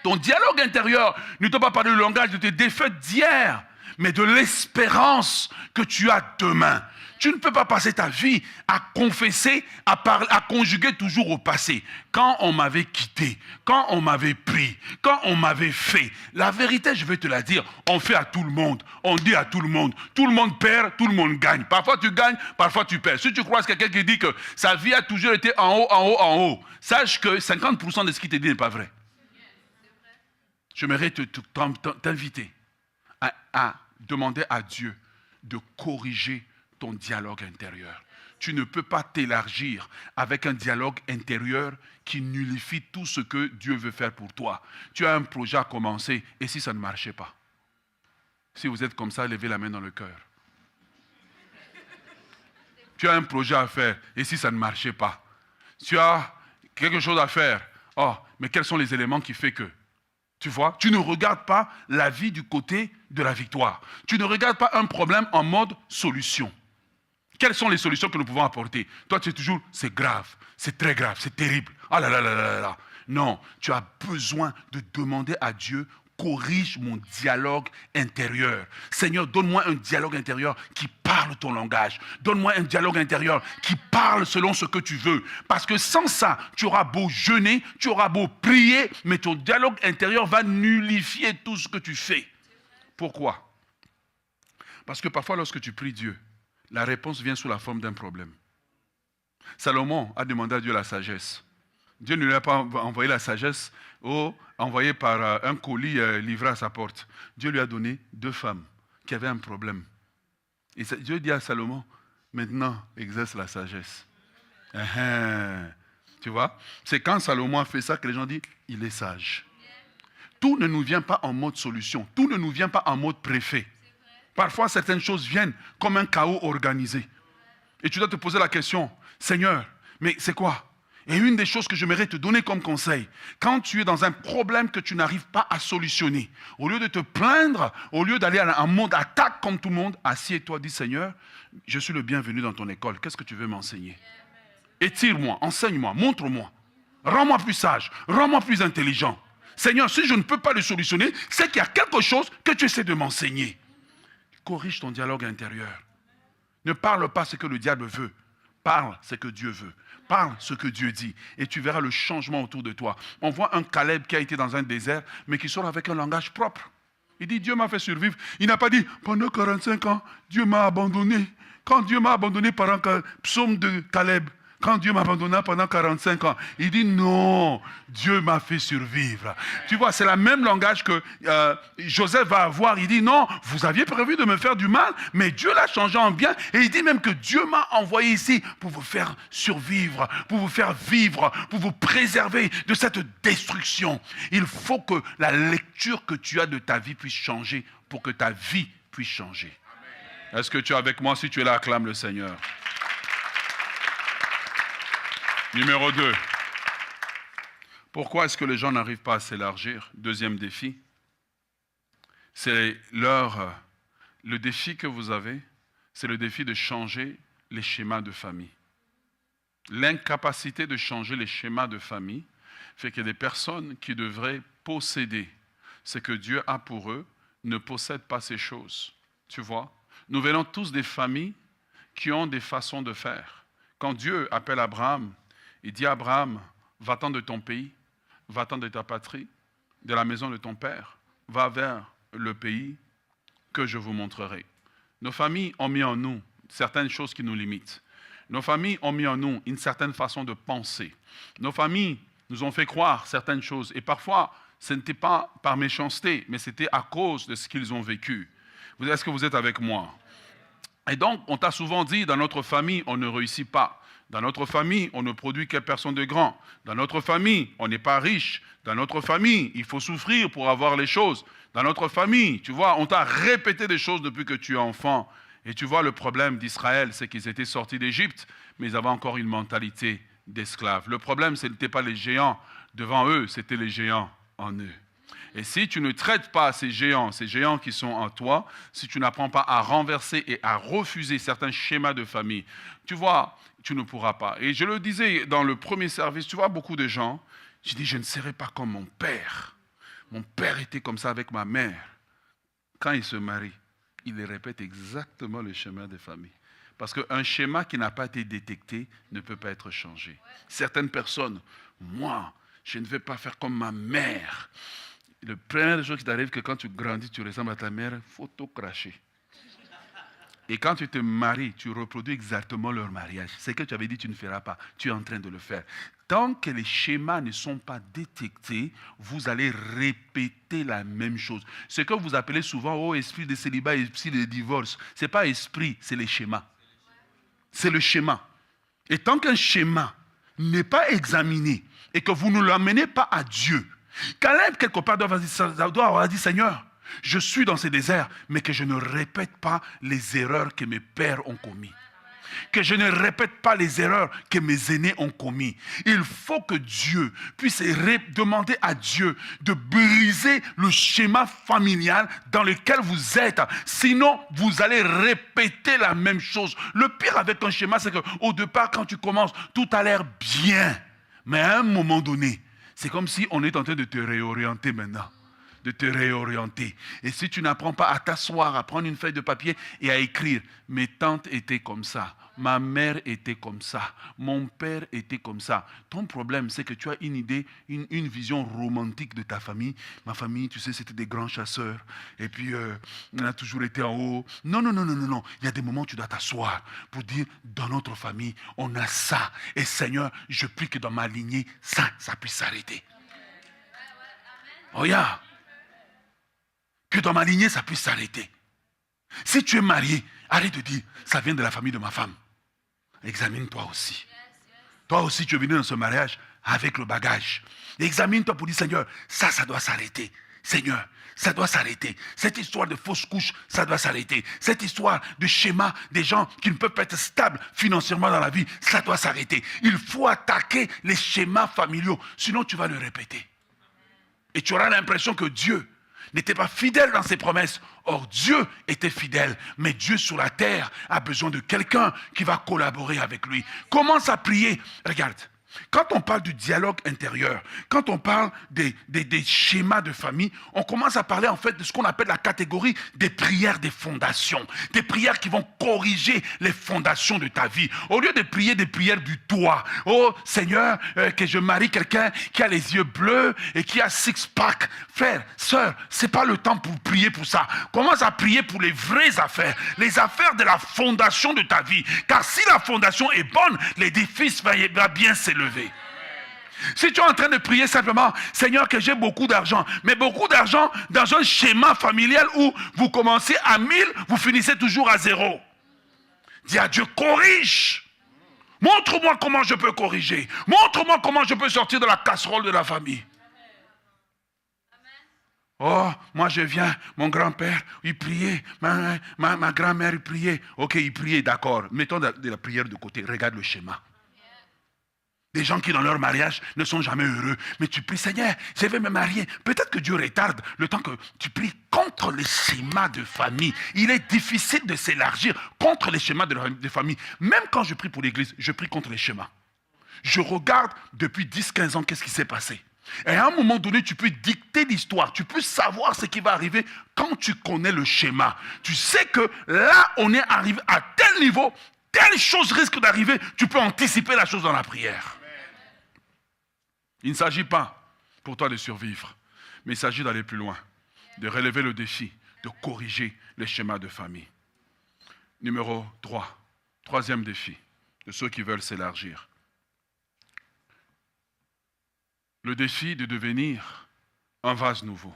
Ton dialogue intérieur ne doit pas parler le langage de tes défaites d'hier, mais de l'espérance que tu as demain. Tu ne peux pas passer ta vie à confesser, à conjuguer toujours au passé. Quand on m'avait quitté, quand on m'avait pris, quand on m'avait fait. La vérité, je vais te la dire, on fait à tout le monde, on dit à tout le monde perd, tout le monde gagne. Parfois tu gagnes, parfois tu perds. Si tu crois que quelqu'un qui dit que sa vie a toujours été en haut, en haut, en haut, sache que 50% de ce qu'il te dit n'est pas vrai. J'aimerais t'inviter à demander à Dieu de corriger ton dialogue intérieur. Tu ne peux pas t'élargir avec un dialogue intérieur qui nullifie tout ce que Dieu veut faire pour toi. Tu as un projet à commencer, et si ça ne marchait pas? Si vous êtes comme ça, levez la main dans le cœur. Tu as un projet à faire, et si ça ne marchait pas? Tu as quelque chose à faire. Oh, mais quels sont les éléments qui font que? Tu vois, tu ne regardes pas la vie du côté de la victoire. Tu ne regardes pas un problème en mode solution. Quelles sont les solutions que nous pouvons apporter? Toi, tu es toujours, c'est grave, c'est très grave, c'est terrible. Ah là là là là là. Non, tu as besoin de demander à Dieu, corrige mon dialogue intérieur. Seigneur, donne-moi un dialogue intérieur qui parle ton langage. Donne-moi un dialogue intérieur qui parle selon ce que tu veux. Parce que sans ça, tu auras beau jeûner, tu auras beau prier, mais ton dialogue intérieur va nullifier tout ce que tu fais. Pourquoi? Parce que parfois, lorsque tu pries Dieu, la réponse vient sous la forme d'un problème. Salomon a demandé à Dieu la sagesse. Dieu ne lui a pas envoyé la sagesse, envoyé par un colis livré à sa porte. Dieu lui a donné 2 femmes qui avaient un problème. Et Dieu dit à Salomon, maintenant, exerce la sagesse. Tu vois? C'est quand Salomon a fait ça que les gens disent, il est sage. Tout ne nous vient pas en mode solution. Tout ne nous vient pas en mode préfet. Parfois, certaines choses viennent comme un chaos organisé. Et tu dois te poser la question, Seigneur, mais c'est quoi? Et une des choses que j'aimerais te donner comme conseil, quand tu es dans un problème que tu n'arrives pas à solutionner, au lieu de te plaindre, au lieu d'aller en mode attaque comme tout le monde, assieds-toi, dis Seigneur, je suis le bienvenu dans ton école, qu'est-ce que tu veux m'enseigner? Étire-moi, enseigne-moi, montre-moi, rends-moi plus sage, rends-moi plus intelligent. Seigneur, si je ne peux pas le solutionner, c'est qu'il y a quelque chose que tu essaies de m'enseigner. Corrige ton dialogue intérieur. Ne parle pas ce que le diable veut. Parle ce que Dieu veut. Parle ce que Dieu dit. Et tu verras le changement autour de toi. On voit un Caleb qui a été dans un désert, mais qui sort avec un langage propre. Il dit, Dieu m'a fait survivre. Il n'a pas dit, pendant 45 ans, Dieu m'a abandonné. Quand Dieu m'a abandonné par un psaume de Caleb, quand Dieu m'a abandonné pendant 45 ans, il dit non, Dieu m'a fait survivre. Tu vois, c'est le même langage que Joseph va avoir. Il dit non, vous aviez prévu de me faire du mal, mais Dieu l'a changé en bien. Et il dit même que Dieu m'a envoyé ici pour vous faire survivre, pour vous faire vivre, pour vous préserver de cette destruction. Il faut que la lecture que tu as de ta vie puisse changer pour que ta vie puisse changer. Est-ce que tu es avec moi? Si tu es là, acclame le Seigneur. Numéro 2. Pourquoi est-ce que les gens n'arrivent pas à s'élargir? Deuxième défi. C'est le défi que vous avez, c'est le défi de changer les schémas de famille. L'incapacité de changer les schémas de famille fait que des personnes qui devraient posséder ce que Dieu a pour eux ne possèdent pas ces choses. Tu vois? Nous venons tous des familles qui ont des façons de faire. Quand Dieu appelle Abraham, il dit à Abraham, va-t'en de ton pays, va-t'en de ta patrie, de la maison de ton père, va vers le pays que je vous montrerai. Nos familles ont mis en nous certaines choses qui nous limitent. Nos familles ont mis en nous une certaine façon de penser. Nos familles nous ont fait croire certaines choses. Et parfois, ce n'était pas par méchanceté, mais c'était à cause de ce qu'ils ont vécu. Est-ce que vous êtes avec moi? Et donc, on t'a souvent dit, dans notre famille, on ne réussit pas. Dans notre famille, on ne produit qu'une personne de grand. Dans notre famille, on n'est pas riche. Dans notre famille, il faut souffrir pour avoir les choses. Dans notre famille, tu vois, on t'a répété des choses depuis que tu es enfant. Et tu vois, le problème d'Israël, c'est qu'ils étaient sortis d'Égypte, mais ils avaient encore une mentalité d'esclaves. Le problème, ce n'était pas les géants devant eux, c'était les géants en eux. Et si tu ne traites pas ces géants qui sont en toi, si tu n'apprends pas à renverser et à refuser certains schémas de famille, tu vois, tu ne pourras pas. Et je le disais dans le premier service, tu vois, beaucoup de gens, je dis, je ne serai pas comme mon père. Mon père était comme ça avec ma mère. Quand il se marie, il répète exactement le schéma de famille. Parce qu'un schéma qui n'a pas été détecté ne peut pas être changé. Certaines personnes, moi, je ne vais pas faire comme ma mère. Le premier chose qui t'arrive, que quand tu grandis, tu ressembles à ta mère, il faut tout cracher. Et quand tu te maries, tu reproduis exactement leur mariage. Ce que tu avais dit, tu ne feras pas. Tu es en train de le faire. Tant que les schémas ne sont pas détectés, vous allez répéter la même chose. Ce que vous appelez souvent, oh, esprit de célibat, esprit de divorce, ce n'est pas esprit, c'est les schémas. C'est le schéma. Et tant qu'un schéma n'est pas examiné et que vous ne l'amenez pas à Dieu, Caleb, quelque part, doit avoir dit, Seigneur, je suis dans ce désert, mais que je ne répète pas les erreurs que mes pères ont commises. Que je ne répète pas les erreurs que mes aînés ont commises. Il faut que Dieu puisse demander à Dieu de briser le schéma familial dans lequel vous êtes. Sinon, vous allez répéter la même chose. Le pire avec un schéma, c'est qu'au départ, quand tu commences, tout a l'air bien. Mais à un moment donné, c'est comme si on est en train de te réorienter maintenant. De te réorienter. Et si tu n'apprends pas à t'asseoir, à prendre une feuille de papier et à écrire, mes tantes étaient comme ça, ma mère était comme ça, mon père était comme ça. Ton problème, c'est que tu as une idée, une vision romantique de ta famille. Ma famille, tu sais, c'était des grands chasseurs. Et puis, on a toujours été en haut. Non, non, non, non, non, non. Il y a des moments où tu dois t'asseoir pour dire, dans notre famille, on a ça. Et Seigneur, je prie que dans ma lignée, ça puisse s'arrêter. Oh, yeah. Que dans ma lignée, ça puisse s'arrêter. Si tu es marié, arrête de dire, ça vient de la famille de ma femme. Examine-toi aussi. Toi aussi, tu es venu dans ce mariage avec le bagage. Examine-toi pour dire, Seigneur, ça doit s'arrêter. Seigneur, ça doit s'arrêter. Cette histoire de fausse couche, ça doit s'arrêter. Cette histoire de schéma des gens qui ne peuvent pas être stables financièrement dans la vie, ça doit s'arrêter. Il faut attaquer les schémas familiaux, sinon tu vas le répéter. Et tu auras l'impression que Dieu n'était pas fidèle dans ses promesses. Or, Dieu était fidèle. Mais Dieu sur la terre a besoin de quelqu'un qui va collaborer avec lui. Commence à prier. Regarde, quand on parle du dialogue intérieur, quand on parle des schémas de famille, on commence à parler en fait de ce qu'on appelle la catégorie des prières des fondations. Des prières qui vont corriger les fondations de ta vie. Au lieu de prier des prières du toit. Oh Seigneur, que je marie quelqu'un qui a les yeux bleus et qui a six-pack. Frère, sœur, c'est pas le temps pour prier pour ça. Commence à prier pour les vraies affaires. Les affaires de la fondation de ta vie. Car si la fondation est bonne, l'édifice va bien s'élever. Si tu es en train de prier simplement, Seigneur, que j'ai beaucoup d'argent, mais beaucoup d'argent dans un schéma familial où vous commencez à 1000, vous finissez toujours à 0. Dis à Dieu, corrige. Montre-moi comment je peux corriger. Montre-moi comment je peux sortir de la casserole de la famille. Oh, moi je viens, mon grand-père, il priait, ma grand-mère, il priait. Ok, il priait, d'accord. Mettons de la prière de côté, regarde le schéma. Des gens qui dans leur mariage ne sont jamais heureux. Mais tu pries, Seigneur, je vais me marier. Peut-être que Dieu retarde le temps que tu pries contre les schémas de famille. Il est difficile de s'élargir contre les schémas de famille. Même quand je prie pour l'église, je prie contre les schémas. Je regarde depuis 10-15 ans qu'est-ce qui s'est passé. Et à un moment donné, tu peux dicter l'histoire. Tu peux savoir ce qui va arriver quand tu connais le schéma. Tu sais que là, on est arrivé à tel niveau, telle chose risque d'arriver. Tu peux anticiper la chose dans la prière. Il ne s'agit pas pour toi de survivre, Mais il s'agit d'aller plus loin, de relever le défi, de corriger les schémas de famille. Numéro 3, troisième défi de ceux qui veulent s'élargir. Le défi de devenir un vase nouveau.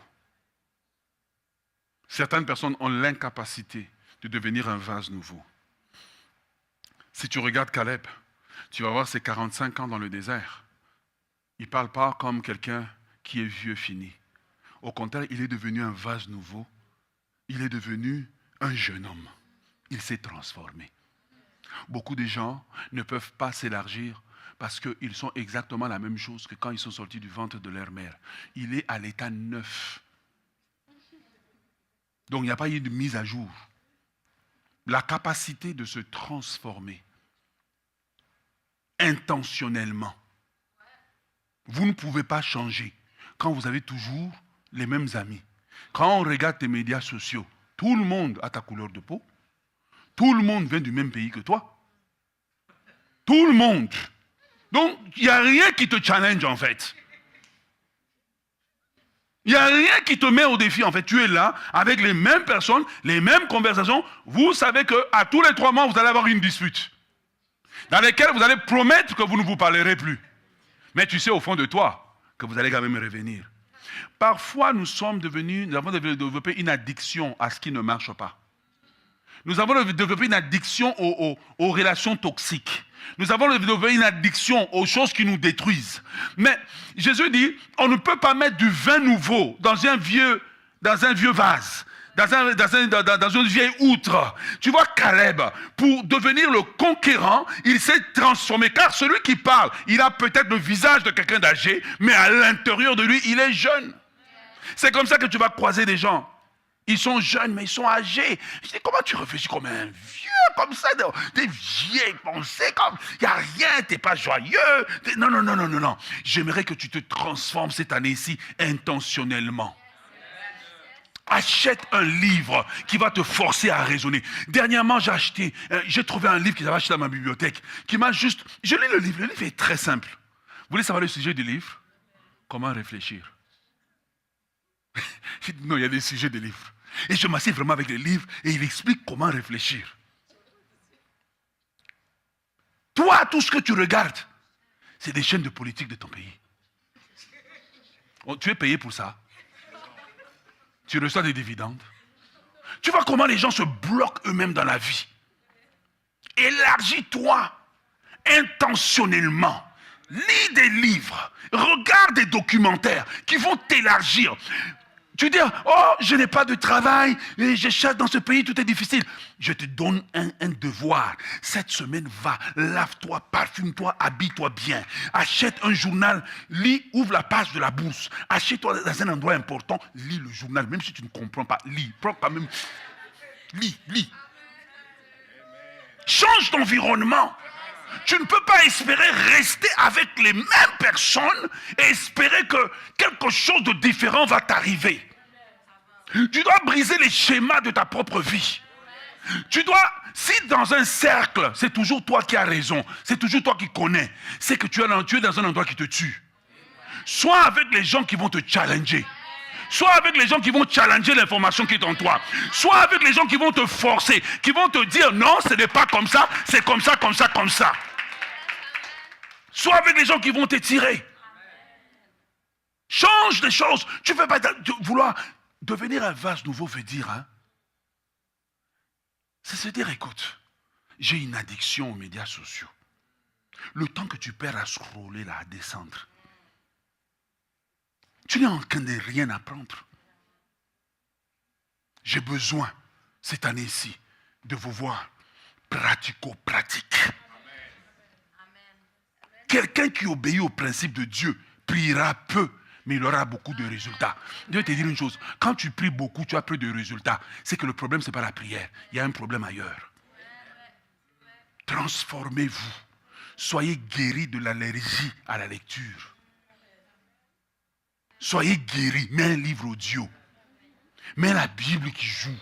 Certaines personnes ont l'incapacité de devenir un vase nouveau. Si tu regardes Caleb, tu vas voir ses 45 ans dans le désert. Il ne parle pas comme quelqu'un qui est vieux fini. Au contraire, il est devenu un vase nouveau. Il est devenu un jeune homme. Il s'est transformé. Beaucoup de gens ne peuvent pas s'élargir parce qu'ils sont exactement la même chose que quand ils sont sortis du ventre de leur mère. Il est à l'état neuf. Donc il n'y a pas eu de mise à jour. La capacité de se transformer intentionnellement. Vous ne pouvez pas changer quand vous avez toujours les mêmes amis. Quand on regarde tes médias sociaux, tout le monde a ta couleur de peau. Tout le monde vient du même pays que toi. Tout le monde. Donc, il n'y a rien qui te challenge en fait. Il n'y a rien qui te met au défi. En fait, tu es là avec les mêmes personnes, les mêmes conversations. Vous savez qu'à tous les 3 mois, vous allez avoir une dispute. Dans laquelle vous allez promettre que vous ne vous parlerez plus. Mais tu sais au fond de toi que vous allez quand même revenir. Parfois, nous avons développé une addiction à ce qui ne marche pas. Nous avons développé une addiction aux relations toxiques. Nous avons développé une addiction aux choses qui nous détruisent. Mais Jésus dit, on ne peut pas mettre du vin nouveau dans un vieux vase, dans une vieille outre. Tu vois, Caleb, pour devenir le conquérant, il s'est transformé. Car celui qui parle, il a peut-être le visage de quelqu'un d'âgé, mais à l'intérieur de lui, il est jeune. C'est comme ça que tu vas croiser des gens. Ils sont jeunes, mais ils sont âgés. Je dis, comment tu réfléchis comme un vieux, comme ça, des vieilles pensées, comme, il n'y a rien, tu n'es pas joyeux. Non. J'aimerais que tu te transformes cette année-ci intentionnellement. Achète un livre qui va te forcer à raisonner. Dernièrement, j'ai trouvé un livre que j'avais acheté dans ma bibliothèque, qui m'a juste... Je lis le livre est très simple. Vous voulez savoir le sujet du livre? Comment réfléchir? Non, il y a des sujets de livres. Et je m'assieds vraiment avec le livre et il explique comment réfléchir. Toi, tout ce que tu regardes, c'est des chaînes de politique de ton pays. Tu es payé pour ça. Tu reçois des dividendes. Tu vois comment les gens se bloquent eux-mêmes dans la vie. Élargis-toi intentionnellement. Lis des livres. Regarde des documentaires qui vont t'élargir. Tu dis, oh, je n'ai pas de travail, et je cherche dans ce pays, tout est difficile. Je te donne un devoir. Cette semaine, va, lave-toi, parfume-toi, habille-toi bien. Achète un journal, lis, ouvre la page de la bourse. Achète-toi dans un endroit important, lis le journal, même si tu ne comprends pas, lis. Prends quand même, lis. Change d'environnement. Tu ne peux pas espérer rester avec les mêmes personnes et espérer que quelque chose de différent va t'arriver. Tu dois briser les schémas de ta propre vie. Si dans un cercle, c'est toujours toi qui as raison, c'est toujours toi qui connais, c'est que tu es dans un endroit qui te tue. Sois avec les gens qui vont te challenger. Sois avec les gens qui vont challenger l'information qui est en toi. Sois avec les gens qui vont te forcer, qui vont te dire non, ce n'est pas comme ça, c'est comme ça, comme ça, comme ça. Sois avec les gens qui vont t'étirer. Change des choses. Tu ne peux pas vouloir devenir un vase nouveau veut dire, c'est se dire, écoute, j'ai une addiction aux médias sociaux. Le temps que tu perds à scroller là, à descendre, tu n'es en train de rien apprendre. J'ai besoin, cette année-ci, de vous voir pratico-pratique. Quelqu'un qui obéit au principe de Dieu priera peu, mais il aura beaucoup de résultats. Je vais te dire une chose, quand tu pries beaucoup, tu as peu de résultats. C'est que le problème, ce n'est pas la prière. Il y a un problème ailleurs. Transformez-vous. Soyez guéris de l'allergie à la lecture. Soyez guéris. Mets un livre audio. Mets la Bible qui joue.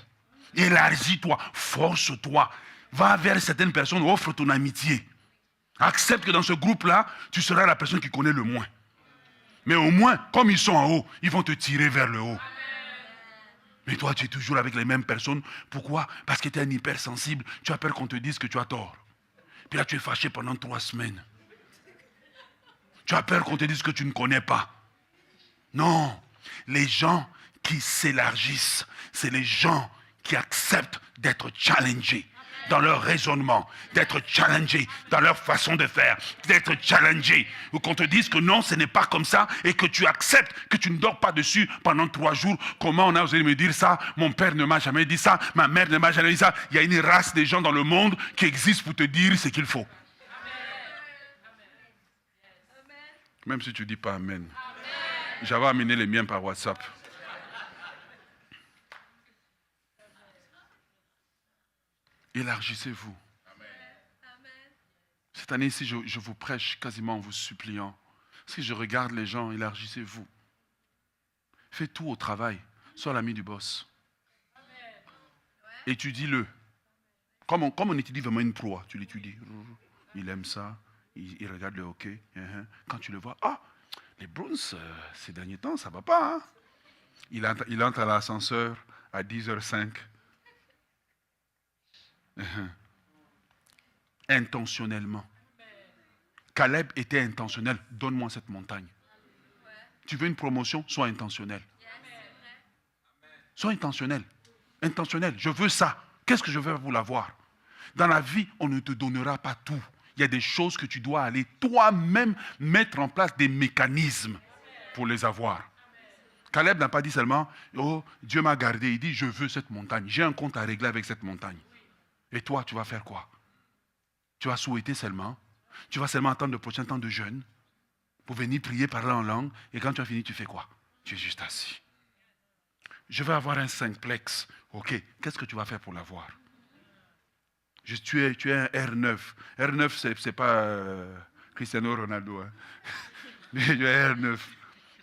Élargis-toi. Force-toi. Va vers certaines personnes, offre ton amitié. Accepte que dans ce groupe-là, tu seras la personne qui connaît le moins. Mais au moins, comme ils sont en haut, ils vont te tirer vers le haut. Mais toi, tu es toujours avec les mêmes personnes. Pourquoi? Parce que tu es un hypersensible. Tu as peur qu'on te dise que tu as tort. Puis là, tu es fâché pendant 3 semaines. Tu as peur qu'on te dise que tu ne connais pas. Non. Les gens qui s'élargissent, c'est les gens qui acceptent d'être challengés dans leur raisonnement, d'être challengés dans leur façon de faire, d'être challengés. Ou qu'on te dise que non, ce n'est pas comme ça et que tu acceptes que tu ne dors pas dessus pendant 3 jours. Comment on a osé me dire ça? Mon père ne m'a jamais dit ça, ma mère ne m'a jamais dit ça. Il y a une race de gens dans le monde qui existent pour te dire ce qu'il faut. Même si tu ne dis pas amen. J'avais amené les miens par WhatsApp. Élargissez-vous. Cette année-ci, je vous prêche quasiment en vous suppliant. Si je regarde les gens, élargissez-vous. Fais tout au travail. Sois l'ami du boss. Étudie-le. Comme on étudie vraiment une proie, tu l'étudies. Il aime ça. Il regarde le hockey. Quand tu le vois, les Bruins, ces derniers temps, ça ne va pas. Hein? Il entre à l'ascenseur à 10h05. Intentionnellement. Caleb était intentionnel. Donne-moi cette montagne. Tu veux une promotion? Sois intentionnel. Sois intentionnel. Intentionnel. Je veux ça. Qu'est-ce que je veux pour l'avoir? Dans la vie, on ne te donnera pas tout. Il y a des choses que tu dois aller toi-même mettre en place des mécanismes pour les avoir. Caleb n'a pas dit seulement, oh, Dieu m'a gardé. Il dit, je veux cette montagne. J'ai un compte à régler avec cette montagne. Et toi, tu vas faire quoi? Tu vas souhaiter seulement. Tu vas seulement attendre le prochain temps de jeûne pour venir prier, parler en langue. Et quand tu as fini, tu fais quoi? Tu es juste assis. Je vais avoir un 5plex. Ok, qu'est-ce que tu vas faire pour l'avoir? Tu es un R9. R9, c'est pas Cristiano Ronaldo. Hein. Tu es R9.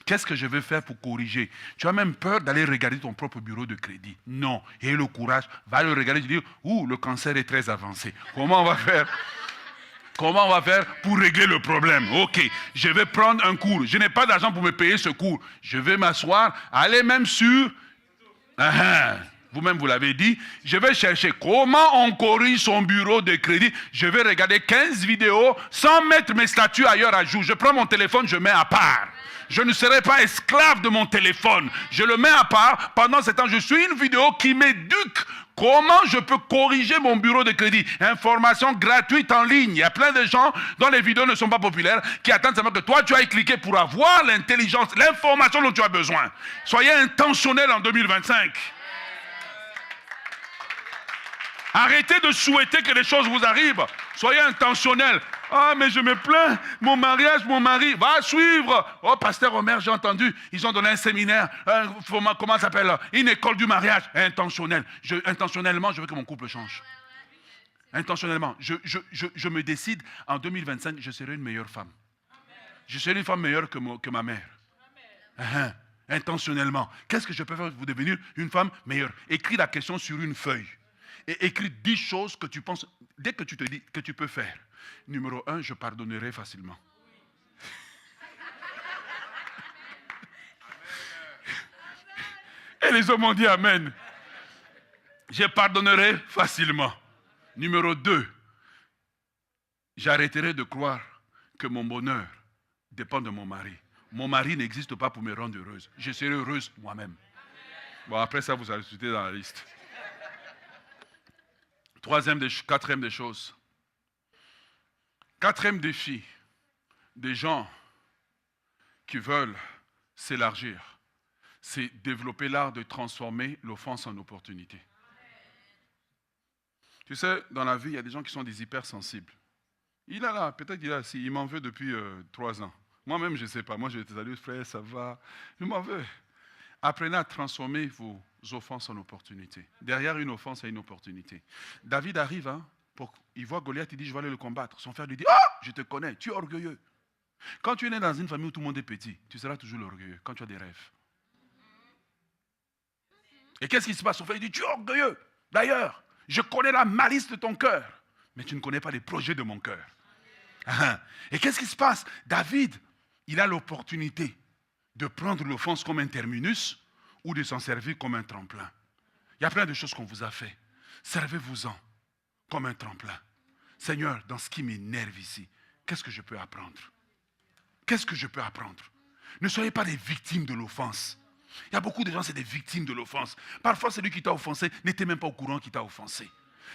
Qu'est-ce que je vais faire pour corriger? Tu as même peur d'aller regarder ton propre bureau de crédit. Non. Et le courage, va le regarder et dire, le cancer est très avancé. Comment on va faire? Comment on va faire pour régler le problème? Ok, je vais prendre un cours. Je n'ai pas d'argent pour me payer ce cours. Je vais m'asseoir, aller même sur... Vous-même, vous l'avez dit. Je vais chercher comment on corrige son bureau de crédit. Je vais regarder 15 vidéos sans mettre mes statuts ailleurs à jour. Je prends mon téléphone, je mets à part. Je ne serai pas esclave de mon téléphone. Je le mets à part. Pendant ce temps, je suis une vidéo qui m'éduque. Comment je peux corriger mon bureau de crédit? Information gratuite en ligne. Il y a plein de gens dont les vidéos ne sont pas populaires qui attendent seulement que toi, tu ailles cliquer pour avoir l'intelligence, l'information dont tu as besoin. Soyez intentionnel en 2025. Arrêtez de souhaiter que les choses vous arrivent. Soyez intentionnel. Mais je me plains, mon mari, va suivre. Oh, pasteur Omer, j'ai entendu, ils ont donné un séminaire, comment ça s'appelle? Une école du mariage. Intentionnellement, je veux que mon couple change. Intentionnellement, je me décide, en 2025, je serai une meilleure femme. Je serai une femme meilleure que ma mère. Intentionnellement. Qu'est-ce que je peux faire pour devenir une femme meilleure? Écris la question sur une feuille. Et écris 10 choses que tu penses, dès que tu te dis que tu peux faire. Numéro 1, je pardonnerai facilement. Et les hommes ont dit amen. Je pardonnerai facilement. Numéro 2, j'arrêterai de croire que mon bonheur dépend de mon mari. Mon mari n'existe pas pour me rendre heureuse. Je serai heureuse moi-même. Bon, après ça, vous allez sauter dans la liste. Quatrième des choses. Quatrième défi des gens qui veulent s'élargir, c'est développer l'art de transformer l'offense en opportunité. Tu sais, dans la vie, il y a des gens qui sont des hypersensibles. Peut-être il m'en veut depuis 3 ans. Moi-même, je ne sais pas. Moi, je dis, salut frère, ça va. Je m'en veux. Apprenez à transformer vos offenses en opportunités. Derrière une offense, il y a une opportunité. David arrive, il voit Goliath, il dit, je vais aller le combattre. Son frère lui dit, je te connais, tu es orgueilleux. Quand tu es né dans une famille où tout le monde est petit, tu seras toujours l'orgueilleux, quand tu as des rêves. Et qu'est-ce qui se passe? Son frère lui dit, tu es orgueilleux. D'ailleurs, je connais la malice de ton cœur, mais tu ne connais pas les projets de mon cœur. Et qu'est-ce qui se passe? David, il a l'opportunité de prendre l'offense comme un terminus ou de s'en servir comme un tremplin. Il y a plein de choses qu'on vous a fait. Servez-vous-en comme un tremplin. Seigneur, dans ce qui m'énerve ici, qu'est-ce que je peux apprendre? Qu'est-ce que je peux apprendre? Ne soyez pas des victimes de l'offense. Il y a beaucoup de gens, c'est des victimes de l'offense. Parfois, celui qui t'a offensé n'était même pas au courant qu'il t'a offensé.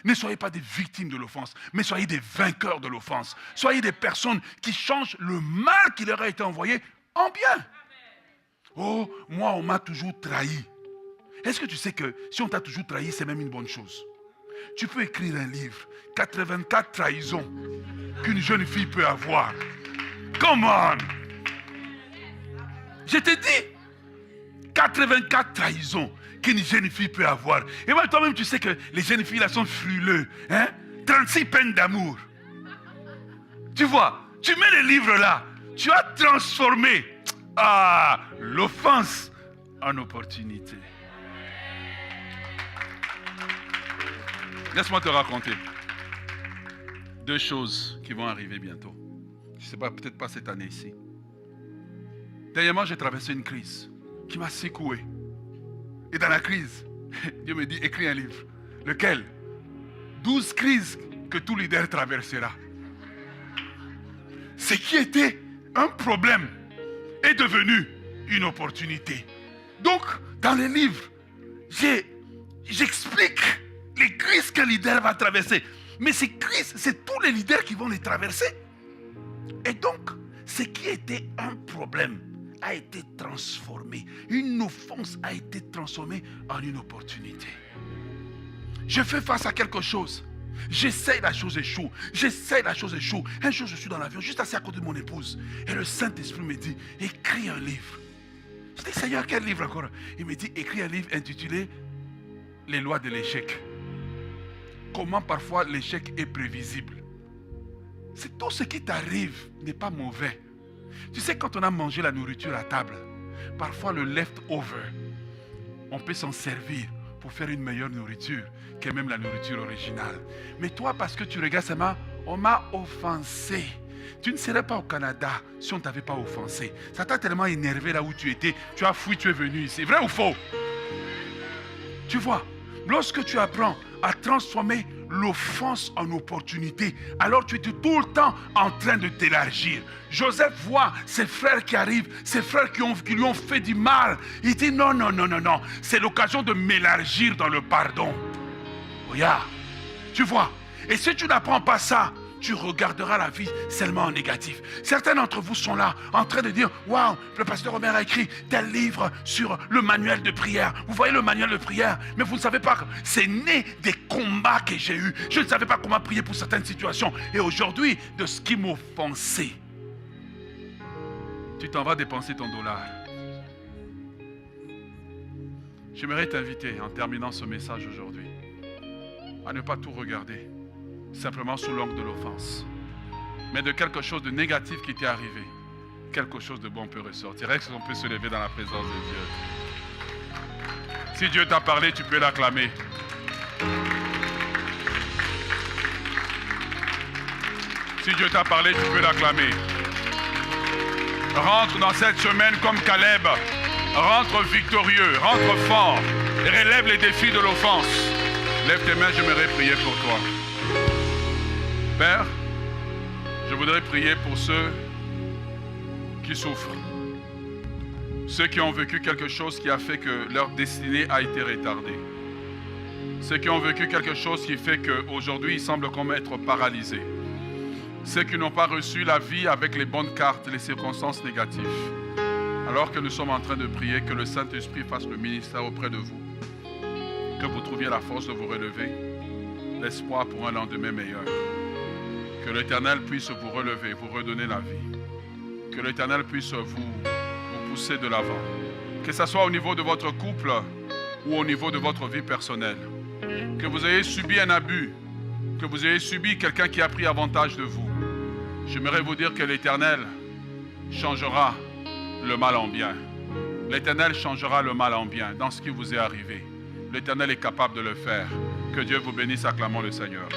Ne soyez pas des victimes de l'offense, mais soyez des vainqueurs de l'offense. Soyez des personnes qui changent le mal qui leur a été envoyé en bien. Oh, moi, on m'a toujours trahi. Est-ce que tu sais que si on t'a toujours trahi, c'est même une bonne chose? Tu peux écrire un livre, 84 trahisons qu'une jeune fille peut avoir. Come on! Je te dis, 84 trahisons qu'une jeune fille peut avoir. Et moi, toi-même, tu sais que les jeunes filles là sont frileux. Hein? 36 peines d'amour. Tu vois, tu mets les livres là, tu as transformé l'offense en opportunité. Laisse-moi te raconter 2 choses qui vont arriver bientôt. Je ne sais pas, peut-être pas cette année ici. Dernièrement, j'ai traversé une crise qui m'a secoué. Et dans la crise, Dieu me dit, écris un livre. Lequel? 12 crises que tout leader traversera. Ce qui était un problème est devenu une opportunité. Donc, dans les livres, j'explique les crises qu'un leader va traverser. Mais ces crises, c'est tous les leaders qui vont les traverser. Et donc, ce qui était un problème a été transformé. Une offense a été transformée en une opportunité. Je fais face à quelque chose. J'essaye, la chose échoue. J'essaye, la chose échoue. Un jour, je suis dans l'avion, juste assis à côté de mon épouse. Et le Saint-Esprit me dit, écris un livre. Je dis, Seigneur, quel livre encore? Il me dit, écris un livre intitulé Les lois de l'échec. Comment parfois l'échec est prévisible. C'est tout ce qui t'arrive n'est pas mauvais. Tu sais, quand on a mangé la nourriture à table, parfois le leftover, on peut s'en servir pour faire une meilleure nourriture que même la nourriture originale. Mais toi, parce que tu regardes seulement, on m'a offensé. Tu ne serais pas au Canada si on ne t'avait pas offensé. Ça t'a tellement énervé là où tu étais, tu as fui, tu es venu ici. Vrai ou faux? Tu vois, lorsque tu apprends à transformer l'offense en opportunité, alors tu es tout le temps en train de t'élargir. Joseph voit ses frères qui arrivent, ses frères qui lui ont fait du mal. Il dit non, non, non, non, non. C'est l'occasion de m'élargir dans le pardon. Regarde, tu vois. Et si tu n'apprends pas ça, tu regarderas la vie seulement en négatif. Certains d'entre vous sont là en train de dire, waouh, le pasteur Omer a écrit tel livre sur le manuel de prière. Vous voyez le manuel de prière, mais vous ne savez pas, c'est né des combats que j'ai eus. Je ne savais pas comment prier pour certaines situations. Et aujourd'hui, de ce qui m'offensait, tu t'en vas dépenser ton dollar. J'aimerais t'inviter, en terminant ce message aujourd'hui, à ne pas tout regarder simplement sous l'angle de l'offense, mais de quelque chose de négatif qui t'est arrivé, quelque chose de bon peut ressortir. Est-ce qu'on peut se lever dans la présence de Dieu? Si Dieu t'a parlé, tu peux l'acclamer. Si Dieu t'a parlé, tu peux l'acclamer. Rentre dans cette semaine comme Caleb. Rentre victorieux, rentre fort. Et relève les défis de l'offense. Lève tes mains, j'aimerais prier pour toi. Père, je voudrais prier pour ceux qui souffrent. Ceux qui ont vécu quelque chose qui a fait que leur destinée a été retardée. Ceux qui ont vécu quelque chose qui fait qu'aujourd'hui ils semblent comme être paralysés. Ceux qui n'ont pas reçu la vie avec les bonnes cartes, les circonstances négatives. Alors que nous sommes en train de prier, que le Saint-Esprit fasse le ministère auprès de vous. Que vous trouviez la force de vous relever. L'espoir pour un lendemain meilleur. Que l'Éternel puisse vous relever, vous redonner la vie. Que l'Éternel puisse vous pousser de l'avant. Que ce soit au niveau de votre couple ou au niveau de votre vie personnelle. Que vous ayez subi un abus. Que vous ayez subi quelqu'un qui a pris avantage de vous. J'aimerais vous dire que l'Éternel changera le mal en bien. L'Éternel changera le mal en bien dans ce qui vous est arrivé. L'Éternel est capable de le faire. Que Dieu vous bénisse, acclamons le Seigneur.